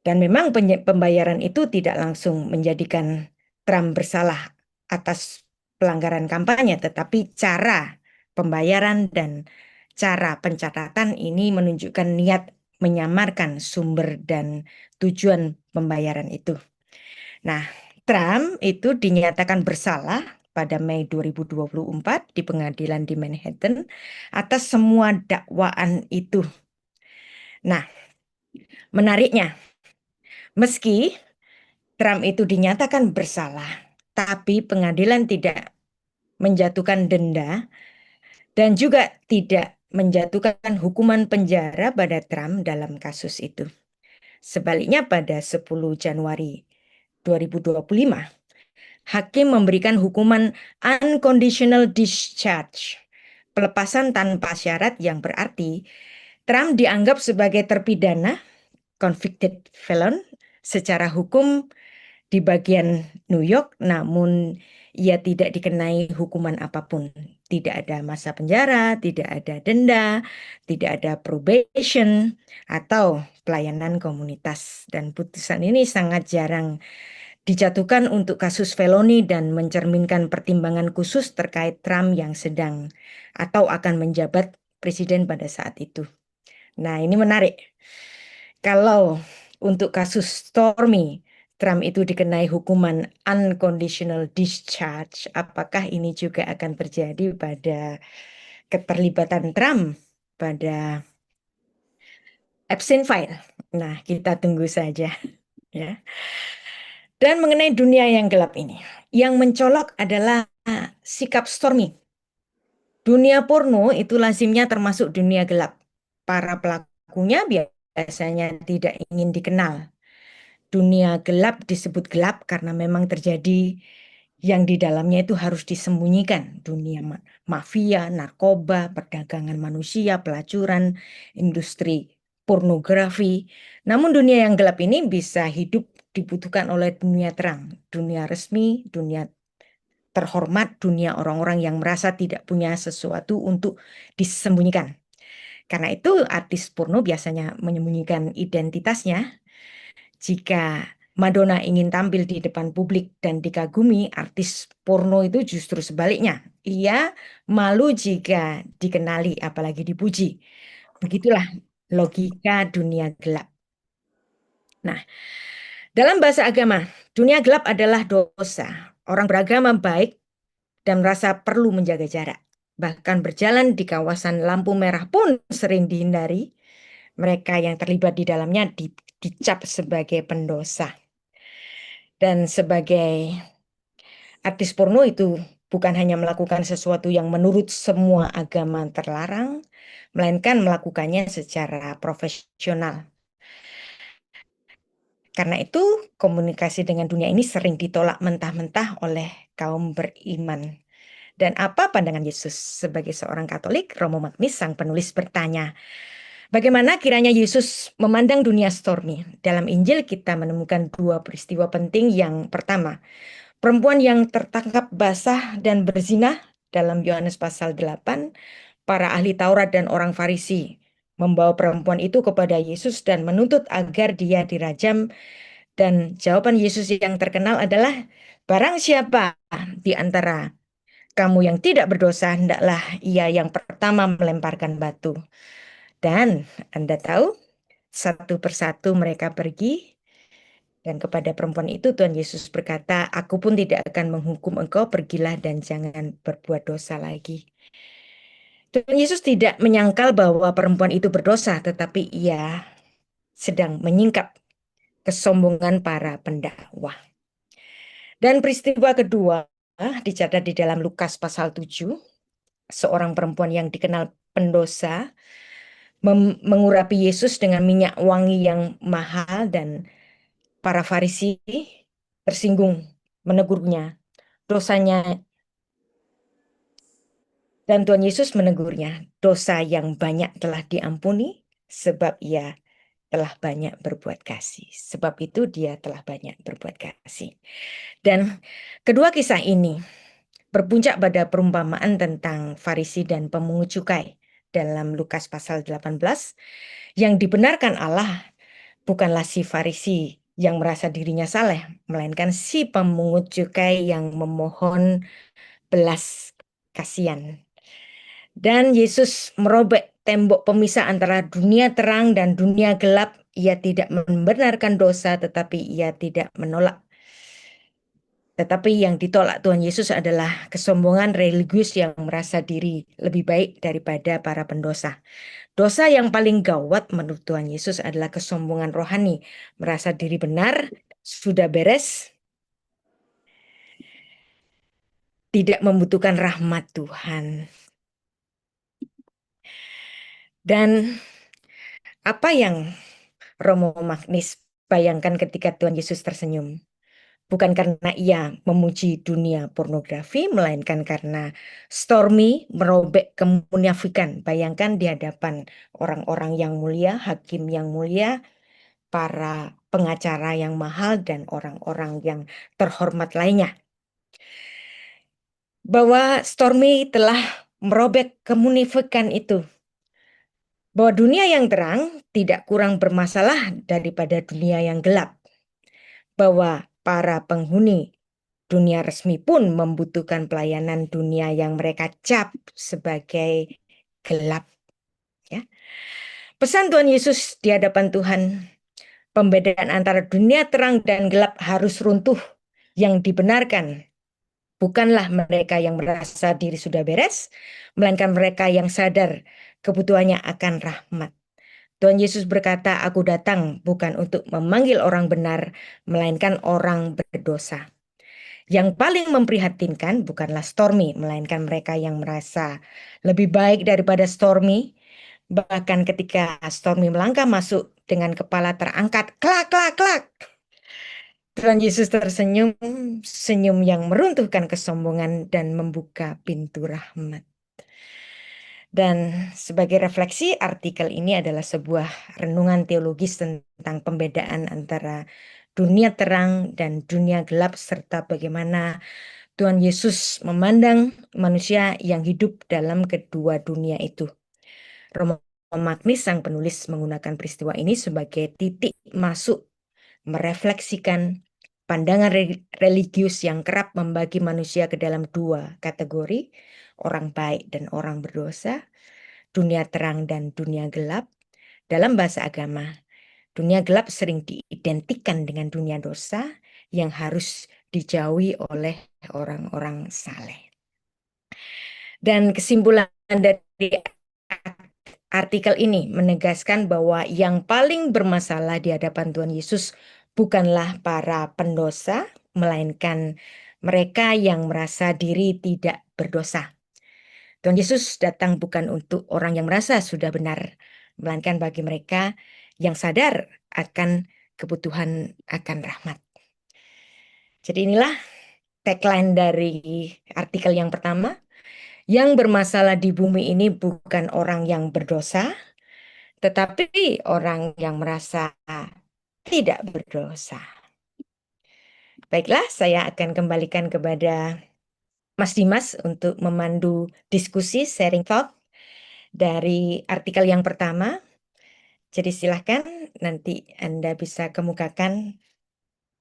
Dan memang pembayaran itu tidak langsung menjadikan Trump bersalah atas pelanggaran kampanye, tetapi cara pembayaran dan cara pencatatan ini menunjukkan niat menyamarkan sumber dan tujuan pembayaran itu. Nah, Trump itu dinyatakan bersalah pada Mei 2024 di pengadilan di Manhattan atas semua dakwaan itu. Nah, menariknya, meski Trump itu dinyatakan bersalah, tapi pengadilan tidak menjatuhkan denda dan juga tidak menjatuhkan hukuman penjara pada Trump dalam kasus itu. Sebaliknya pada 10 Januari 2025, hakim memberikan hukuman unconditional discharge, pelepasan tanpa syarat, yang berarti Trump dianggap sebagai terpidana, convicted felon, secara hukum di bagian New York, namun ia tidak dikenai hukuman apapun. Tidak ada masa penjara, tidak ada denda, tidak ada probation, atau pelayanan komunitas. Dan putusan ini sangat jarang dijatuhkan untuk kasus feloni dan mencerminkan pertimbangan khusus terkait Trump yang sedang atau akan menjabat presiden pada saat itu. Nah, ini menarik. Kalau untuk kasus Stormy, Trump itu dikenai hukuman unconditional discharge, apakah ini juga akan terjadi pada keterlibatan Trump pada Epstein File? Nah, kita tunggu saja, ya. Dan mengenai dunia yang gelap ini, yang mencolok adalah sikap Stormy. Dunia porno itu lazimnya termasuk dunia gelap. Para pelakunya biasanya tidak ingin dikenal. Dunia gelap disebut gelap karena memang terjadi yang di dalamnya itu harus disembunyikan. Dunia mafia, narkoba, perdagangan manusia, pelacuran, industri pornografi. Namun dunia yang gelap ini bisa hidup dibutuhkan oleh dunia terang, dunia resmi, dunia terhormat, dunia orang-orang yang merasa tidak punya sesuatu untuk disembunyikan. Karena itu artis porno biasanya menyembunyikan identitasnya. Jika Madonna ingin tampil di depan publik dan dikagumi, artis porno itu justru sebaliknya. Ia malu jika dikenali, apalagi dipuji. Begitulah logika dunia gelap. Nah, dalam bahasa agama, dunia gelap adalah dosa. Orang beragama baik dan merasa perlu menjaga jarak. Bahkan berjalan di kawasan lampu merah pun sering dihindari. Mereka yang terlibat di dalamnya dicap sebagai pendosa. Dan sebagai artis porno itu bukan hanya melakukan sesuatu yang menurut semua agama terlarang, melainkan melakukannya secara profesional. Karena itu, komunikasi dengan dunia ini sering ditolak mentah-mentah oleh kaum beriman. Dan apa pandangan Yesus? Sebagai seorang Katolik, Romo Magnis, sang penulis, bertanya, bagaimana kiranya Yesus memandang dunia Stormy? Dalam Injil kita menemukan dua peristiwa penting. Yang pertama, perempuan yang tertangkap basah dan berzina dalam Yohanes pasal 8. Para ahli Taurat dan orang Farisi membawa perempuan itu kepada Yesus dan menuntut agar dia dirajam. Dan jawaban Yesus yang terkenal adalah, barang siapa di antara kamu yang tidak berdosa, hendaklah ia yang pertama melemparkan batu. Dan Anda tahu, satu persatu mereka pergi. Dan kepada perempuan itu Tuhan Yesus berkata, aku pun tidak akan menghukum engkau, pergilah dan jangan berbuat dosa lagi. Tuhan Yesus tidak menyangkal bahwa perempuan itu berdosa, tetapi ia sedang menyingkap kesombongan para pendakwah. Dan peristiwa kedua dicatat di dalam Lukas pasal 7. Seorang perempuan yang dikenal pendosa mengurapi Yesus dengan minyak wangi yang mahal, dan para Farisi tersinggung menegurnya dosanya. Dan Tuhan Yesus menegurnya, dosa yang banyak telah diampuni sebab ia telah banyak berbuat kasih. Sebab itu dia telah banyak berbuat kasih. Dan kedua kisah ini berpuncak pada perumpamaan tentang Farisi dan pemungut cukai dalam Lukas pasal 18, yang dibenarkan Allah bukanlah si Farisi yang merasa dirinya saleh, melainkan si pemungut cukai yang memohon belas kasihan. Dan Yesus merobek tembok pemisah antara dunia terang dan dunia gelap. Ia tidak membenarkan dosa, tetapi ia tidak menolak. Tetapi yang ditolak Tuhan Yesus adalah kesombongan religius yang merasa diri lebih baik daripada para pendosa. Dosa yang paling gawat menurut Tuhan Yesus adalah kesombongan rohani, merasa diri benar, sudah beres, tidak membutuhkan rahmat Tuhan. Dan apa yang Romo Magnis bayangkan ketika Tuhan Yesus tersenyum? Bukan karena ia memuji dunia pornografi, melainkan karena Stormy merobek kemunafikan. Bayangkan di hadapan orang-orang yang mulia, hakim yang mulia, para pengacara yang mahal, dan orang-orang yang terhormat lainnya. Bahwa Stormy telah merobek kemunafikan itu. Bahwa dunia yang terang tidak kurang bermasalah daripada dunia yang gelap. Bahwa para penghuni dunia resmi pun membutuhkan pelayanan dunia yang mereka cap sebagai gelap. Ya. Pesan Tuhan Yesus di hadapan Tuhan, pembedaan antara dunia terang dan gelap harus runtuh. Yang dibenarkan bukanlah mereka yang merasa diri sudah beres, melainkan mereka yang sadar kebutuhannya akan rahmat. Tuhan Yesus berkata, "Aku datang bukan untuk memanggil orang benar, melainkan orang berdosa." Yang paling memprihatinkan bukanlah Stormy, melainkan mereka yang merasa lebih baik daripada Stormy. Bahkan ketika Stormy melangkah masuk dengan kepala terangkat, klak, klak, klak. Tuhan Yesus tersenyum, senyum yang meruntuhkan kesombongan dan membuka pintu rahmat. Dan sebagai refleksi, artikel ini adalah sebuah renungan teologis tentang pembedaan antara dunia terang dan dunia gelap, serta bagaimana Tuhan Yesus memandang manusia yang hidup dalam kedua dunia itu. Romo Magnis, sang penulis, menggunakan peristiwa ini sebagai titik masuk merefleksikan pandangan religius yang kerap membagi manusia ke dalam dua kategori, orang baik dan orang berdosa, dunia terang dan dunia gelap. Dalam bahasa agama, dunia gelap sering diidentikan dengan dunia dosa yang harus dijauhi oleh orang-orang saleh. Dan kesimpulan dari artikel ini menegaskan bahwa yang paling bermasalah di hadapan Tuhan Yesus bukanlah para pendosa, melainkan mereka yang merasa diri tidak berdosa. Tuhan Yesus datang bukan untuk orang yang merasa sudah benar, melainkan bagi mereka yang sadar akan kebutuhan akan rahmat. Jadi inilah tagline dari artikel yang pertama. Yang bermasalah di bumi ini bukan orang yang berdosa, tetapi orang yang merasa tidak berdosa. Baiklah, saya akan kembalikan kepada Mas Dimas untuk memandu diskusi sharing thought dari artikel yang pertama. Jadi silahkan nanti Anda bisa kemukakan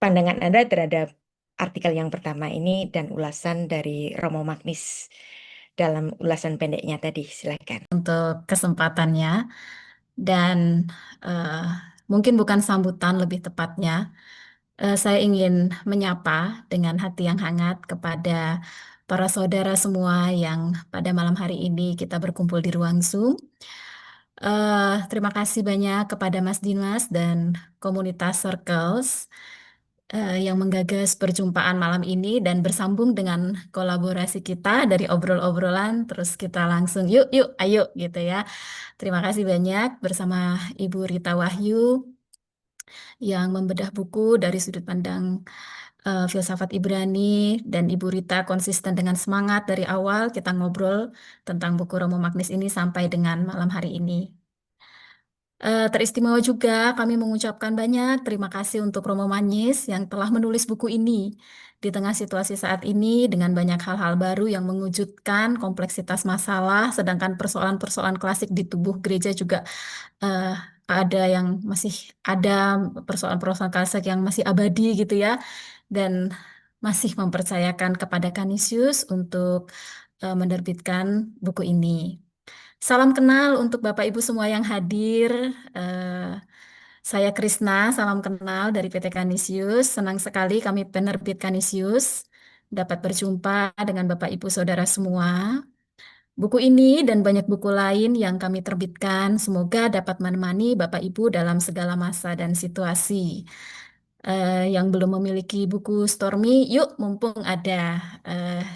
pandangan Anda terhadap artikel yang pertama ini dan ulasan dari Romo Magnis dalam ulasan pendeknya tadi. Silahkan. Untuk kesempatannya dan eh, mungkin bukan sambutan lebih tepatnya, saya ingin menyapa dengan hati yang hangat kepada para saudara semua yang pada malam hari ini kita berkumpul di ruang Zoom. Terima kasih banyak kepada Mas Dimas dan komunitas Circles yang menggagas perjumpaan malam ini dan bersambung dengan kolaborasi kita dari obrol-obrolan, terus kita langsung yuk, yuk, ayo gitu ya. Terima kasih banyak bersama Ibu Rita Wahyu yang membedah buku dari sudut pandang filsafat Ibrani, dan Ibu Rita konsisten dengan semangat dari awal kita ngobrol tentang buku Romo Magnis ini sampai dengan malam hari ini. Teristimewa juga kami mengucapkan banyak terima kasih untuk Romo Magnis yang telah menulis buku ini di tengah situasi saat ini dengan banyak hal-hal baru yang mengujudkan kompleksitas masalah, sedangkan persoalan-persoalan klasik di tubuh gereja juga eh, ada yang masih ada persoalan-persoalan klasik yang masih abadi gitu ya, dan masih mempercayakan kepada Canisius untuk menerbitkan buku ini. Salam kenal untuk Bapak Ibu semua yang hadir. Eh, saya Krisna, salam kenal dari PT Kanisius. Senang sekali kami penerbit Kanisius dapat berjumpa dengan Bapak Ibu Saudara semua. Buku ini dan banyak buku lain yang kami terbitkan semoga dapat menemani Bapak Ibu dalam segala masa dan situasi. Yang belum memiliki buku Stormy, yuk mumpung ada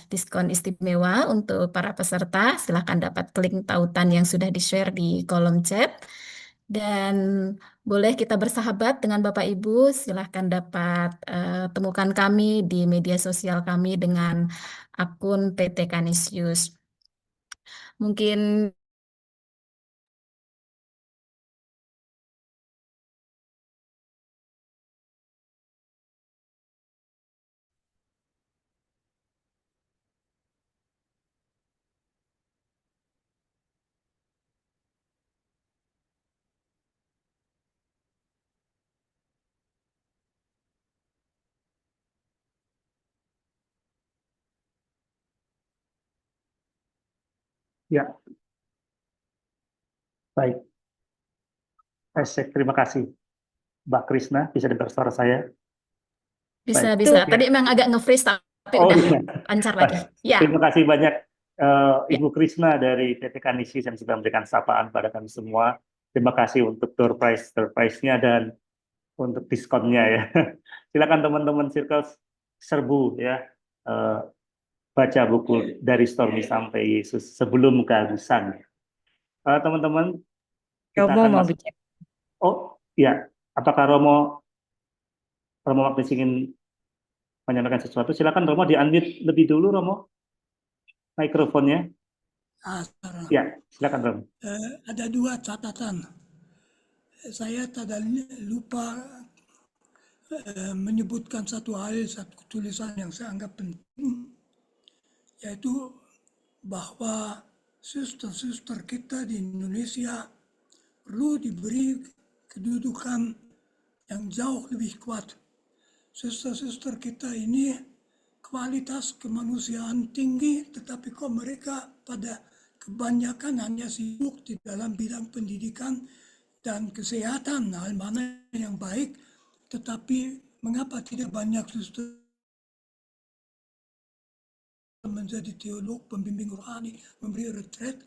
diskon istimewa untuk para peserta, silahkan dapat link tautan yang sudah di-share di kolom chat. Dan boleh kita bersahabat dengan Bapak Ibu, silahkan dapat temukan kami di media sosial kami dengan akun PT Kanisius. Mungkin Ya, baik. Terima kasih, Mbak Krisna. Bisa dengar suara saya? Baik. bisa. Ya. Tadi emang agak nge-freeze tapi Oh udah iya. lancar Baik. lagi. Ya. Terima kasih banyak Ya. Ibu Krisna dari PT Kanisius yang sudah memberikan sapaan pada kami semua. Terima kasih untuk door prize-nya dan untuk diskonnya ya. Silakan teman-teman Circle serbu ya. eh, Baca buku dari Stormy sampai Yesus sebelum kehabisan. Teman-teman, kita Romo akan mau masuk. bicara. Oh ya, apakah Romo Magnis ingin menyampaikan sesuatu? Silakan Romo, di-unmute lebih dulu Romo mikrofonnya. Sekarang Ya, silakan Romo. ada dua catatan. Saya tadi lupa menyebutkan satu tulisan yang saya anggap penting, yaitu bahwa suster-suster kita di Indonesia perlu diberi kedudukan yang jauh lebih kuat. Suster-suster kita ini kualitas kemanusiaan tinggi, tetapi kok mereka pada kebanyakan hanya sibuk di dalam bidang pendidikan dan kesehatan, hal mana yang baik, tetapi mengapa tidak banyak suster menjadi teolog, pembimbing rohani, memberi retret,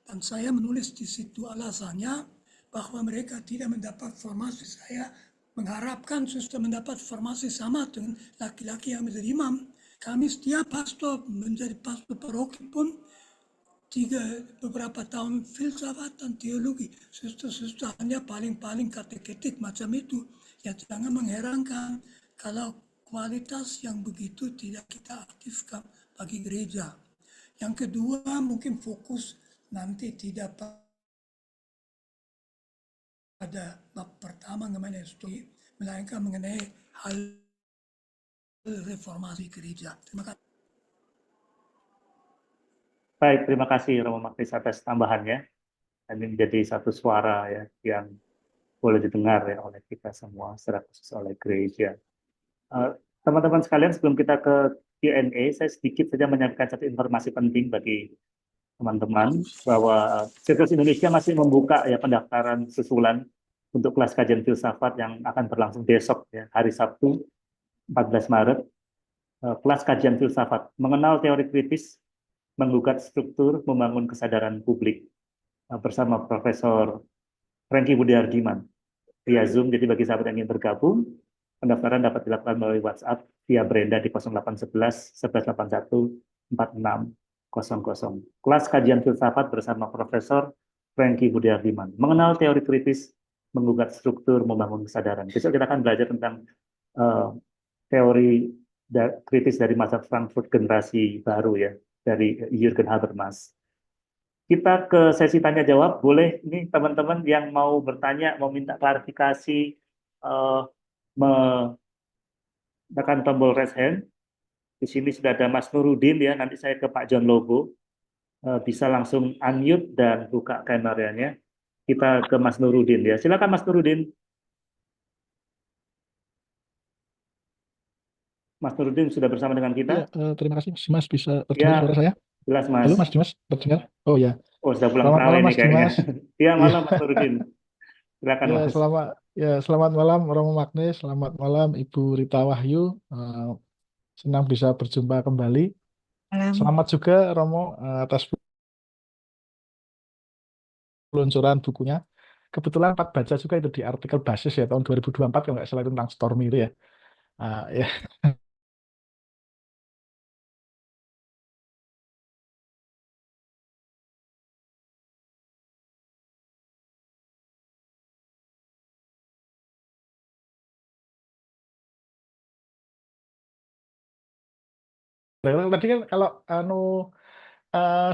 dan saya menulis di situ alasannya bahwa mereka tidak mendapat formasi. Saya mengharapkan suster mendapat formasi sama dengan laki-laki yang menjadi imam. Kami setiap pastor menjadi pastor paroki pun beberapa tahun filsafat dan teologi. Suster-suster hanya paling-paling kateketik macam itu. Ya jangan mengherankan kalau kualitas yang begitu tidak kita aktifkan bagi gereja. Yang kedua mungkin fokus nanti tidak pada bab pertama mengenai studi, melainkan mengenai hal reformasi gereja. Terima kasih. Baik, terima kasih Romo Magnis atas tambahannya. Ini menjadi satu suara ya yang boleh didengar ya oleh kita semua, secara khusus oleh gereja. Teman-teman sekalian, sebelum kita ke Q&A, saya sedikit saja menyampaikan satu informasi penting bagi teman-teman bahwa Circus Indonesia masih membuka ya pendaftaran susulan untuk kelas kajian filsafat yang akan berlangsung besok ya, hari Sabtu 14 Maret. Kelas kajian filsafat mengenal teori kritis, menggugat struktur, membangun kesadaran publik bersama Profesor Franky Budiardiman via Zoom. Jadi bagi sahabat yang ingin bergabung, pendaftaran dapat dilakukan melalui WhatsApp via Brenda di 0811 1181 4600. Kelas kajian filsafat bersama Profesor Franky Budiardiman. Mengenal teori kritis, menggugat struktur, membangun kesadaran. Besok kita akan belajar tentang teori kritis dari masa Frankfurt generasi baru ya, dari Jürgen Habermas. Kita ke sesi tanya jawab. Boleh nih teman-teman yang mau bertanya, mau minta klarifikasi, menekan tombol raise hand. Di sini sudah ada Mas Nurudin ya. Nanti saya ke Pak John Lobo. Bisa langsung unmute dan buka kameranya. Kita ke Mas Nurudin ya. Silakan Mas Nurudin. Mas Nurudin sudah bersama dengan kita. Ya, terima kasih Mas Dimas, bisa Ya, terdengar suara saya? jelas Mas. Halo Mas Dimas, terdengar? Oh ya, Oh, sudah pulang Selamat terawih malam nih Mas kayaknya. Dimas. Iya, Iya, malam Mas Nurdin. Silakan ya Mas. selamat malam Romo Magnis, selamat malam Ibu Rita Wahyu. Senang bisa berjumpa kembali. Malam. Selamat juga Romo atas peluncuran bukunya. Kebetulan Pak baca juga itu di artikel basis ya tahun 2024 kalau nggak salah itu tentang Stormy itu ya. Ya. Tadi kan kalau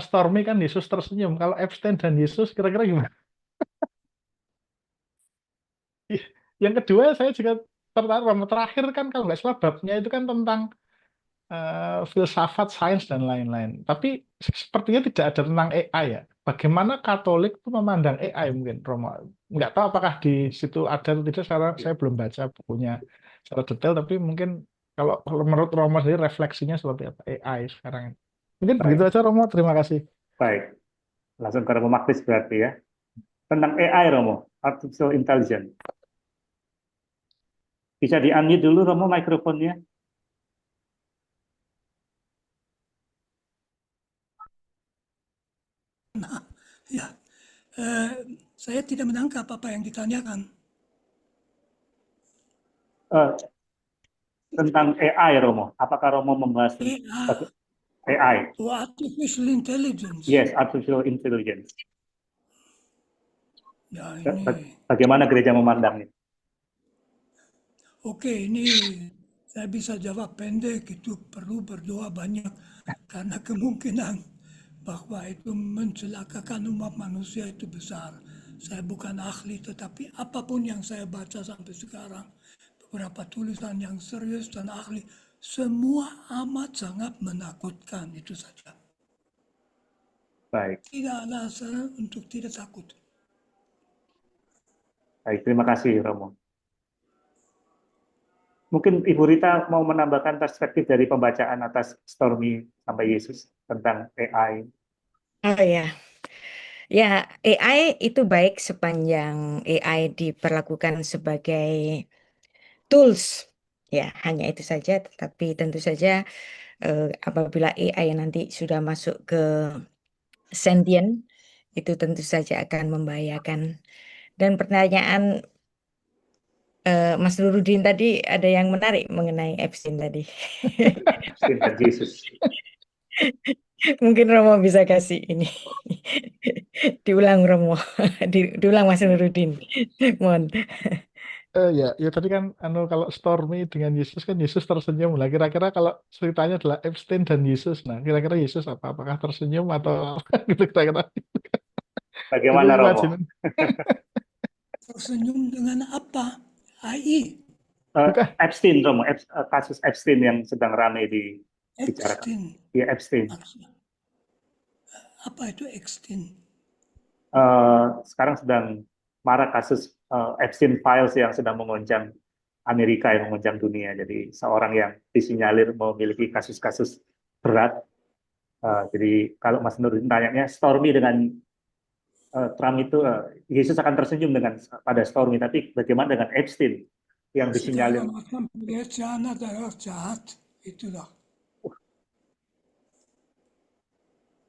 Stormy kan Yesus tersenyum. Kalau Epstein dan Yesus kira-kira gimana? Yang kedua saya juga tertarik Romo. Terakhir kan kalau nggak salah babnya itu kan tentang filsafat, sains dan lain-lain. Tapi sepertinya tidak ada tentang AI ya. Bagaimana Katolik itu memandang AI mungkin, Romo? Nggak tahu apakah di situ ada atau tidak. Sekarang saya belum baca bukunya secara detail, tapi mungkin kalau menurut Romo sendiri refleksinya seperti apa AI sekarang ini. Mungkin begitu Baik, aja, Romo. Terima kasih. baik. Langsung ke Romo Magnis berarti ya. Tentang AI, Romo, Artificial Intelligence. Bisa di-unmute dulu, Romo, mikrofonnya. Ya, saya tidak menangkap apa yang ditanyakan. Eh, tentang AI, Romo. Apakah Romo membahas AI, AI? or artificial intelligence. Yes, Artificial Intelligence. Ya, ini, Bagaimana gereja memandangnya? oke, ini saya bisa jawab pendek, itu perlu berdoa banyak karena kemungkinan bahwa itu mencelakakan umat manusia itu besar. Saya bukan ahli, tetapi apapun yang saya baca sampai sekarang, beberapa tulisan yang serius dan ahli, semua amat sangat menakutkan, itu saja. Baik, Tidak ada alasan untuk tidak takut. baik. Terima kasih, Romo. Mungkin Ibu Rita mau menambahkan perspektif dari pembacaan atas Stormy sampai Yesus tentang AI. Oh ya, ya AI itu baik sepanjang AI diperlakukan sebagai tools. Ya, hanya itu saja. Tetapi tentu saja apabila AI nanti sudah masuk ke sentient, itu tentu saja akan membahayakan. Dan pertanyaan Mas Nurudin tadi ada yang menarik mengenai Epstein tadi. Epstein dan Yesus. Mungkin Romo bisa kasih ini. Diulang Romo. Diulang Mas Nurudin. Mohon. Ya tadi kan kalau Stormy dengan Yesus kan Yesus tersenyum lah. Kira-kira kalau ceritanya adalah Epstein dan Yesus, nah kira-kira Yesus apakah tersenyum atau apa gitu kira-kira. Bagaimana, Itu Romo? imajinasi. Tersenyum dengan apa? AI, Bukan. Epstein, Romo. Kasus Epstein yang sedang ramai dibicarakan. Epstein. Ya, Epstein. Maksudnya, apa itu Epstein? Sekarang sedang marak kasus Epstein Files yang sedang mengoncang Amerika, yang mengoncang dunia. Jadi seorang yang disinyalir memiliki kasus-kasus berat. Jadi kalau Mas Nurdin tanyanya, Stormy dengan Trump itu, Yesus akan tersenyum pada Stormy, tapi bagaimana dengan Epstein yang disinyalir? Segala macam pelecehan adalah jahat. Itulah.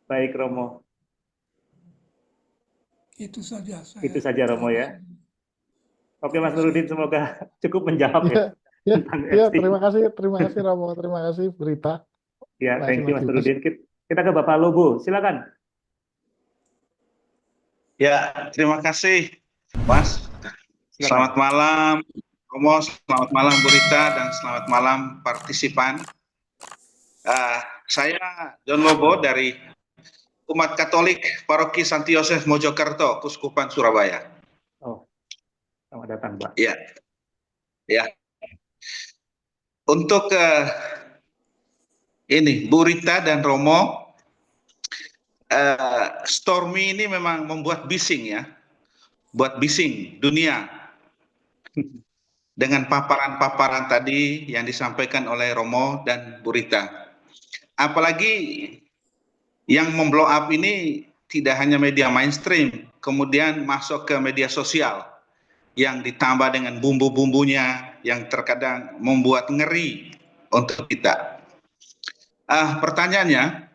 Baik, Romo. Itu saja saya. Itu saja, Romo ya. Oke, Mas Nurdin, semoga cukup menjawab ya tentang Ya, Epstein. terima kasih Romo, terima kasih Berita. Ya, thank you Mas Nurdin. Kita ke Bapak Lobo, silakan. Ya, terima kasih Mas. Selamat malam Romo, selamat malam Bu Rita, dan selamat malam partisipan. Saya John Lobo dari Umat Katolik Paroki Santi Yosef Mojokerto, Kuskupan Surabaya. Oh, selamat datang, Pak. Ya, ya. Untuk ini Bu Rita dan Romo, Stormy ini memang membuat bising ya, buat bising dunia dengan paparan-paparan tadi yang disampaikan oleh Romo dan Bu Rita. Apalagi yang memblow up ini tidak hanya media mainstream, kemudian masuk ke media sosial yang ditambah dengan bumbu-bumbunya yang terkadang membuat ngeri untuk kita. Pertanyaannya,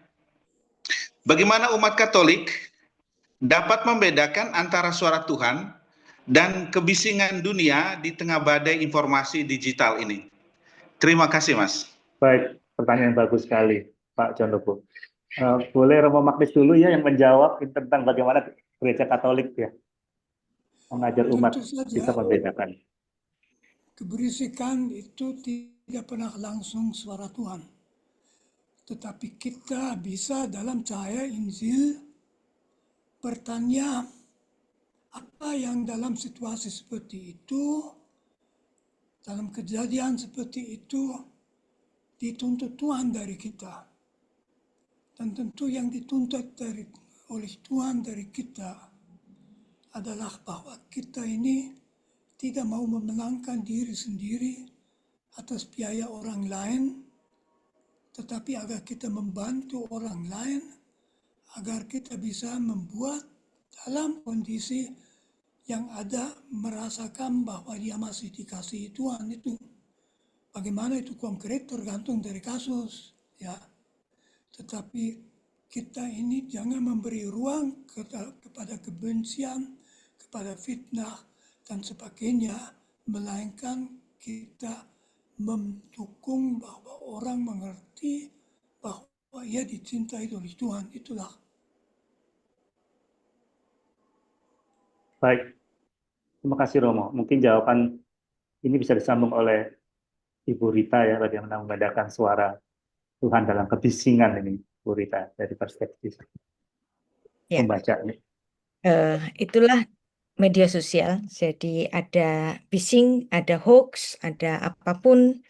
bagaimana umat Katolik dapat membedakan antara suara Tuhan dan kebisingan dunia di tengah badai informasi digital ini? Terima kasih, Mas. Baik, pertanyaan bagus sekali, Pak John Lobo. Boleh Romo Magnis dulu ya yang menjawab tentang bagaimana gereja Katolik ya mengajar umat Tentu saja bisa membedakan. keberisikan itu tidak pernah langsung suara Tuhan. Tetapi kita bisa dalam cahaya Injil bertanya apa yang dalam situasi seperti itu, dalam kejadian seperti itu, dituntut Tuhan dari kita. Dan tentu yang dituntut oleh Tuhan dari kita adalah bahwa kita ini tidak mau memenangkan diri sendiri atas biaya orang lain, tetapi agar kita membantu orang lain, agar kita bisa membuat dalam kondisi yang ada merasakan bahwa dia masih dikasihi Tuhan itu. Bagaimana itu konkret tergantung dari kasus, ya. Tetapi kita ini jangan memberi ruang kepada kebencian, kepada fitnah dan sebagainya, melainkan kita mendukung bahwa orang mengerti bahwa ia dicintai oleh Tuhan. Itulah. Baik, terima kasih Romo. Mungkin jawaban ini bisa disambung oleh Ibu Rita ya, bagaimana membedakan suara Tuhan dalam kebisingan ini, Bu Rita, dari perspektif Ya. pembaca ini. Itulah media sosial. Jadi ada bising, ada hoax, ada apapun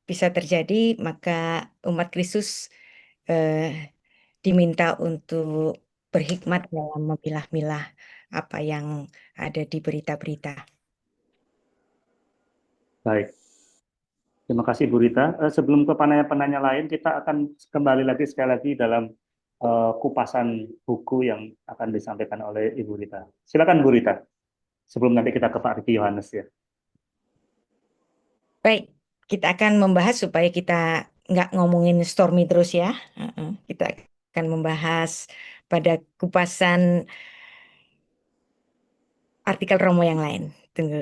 bisa terjadi, maka umat Kristus diminta untuk berhikmat dalam memilah-milah apa yang ada di berita-berita. Baik. Terima kasih Bu Rita. Sebelum ke penanya-penanya lain, kita akan kembali lagi sekali lagi dalam kupasan buku yang akan disampaikan oleh Ibu Rita. Silakan Bu Rita. Sebelum nanti kita ke Pak Riki Yohanes ya. Baik, kita akan membahas supaya kita nggak ngomongin Stormy terus ya. Kita akan membahas pada kupasan artikel Romo yang lain. Tunggu.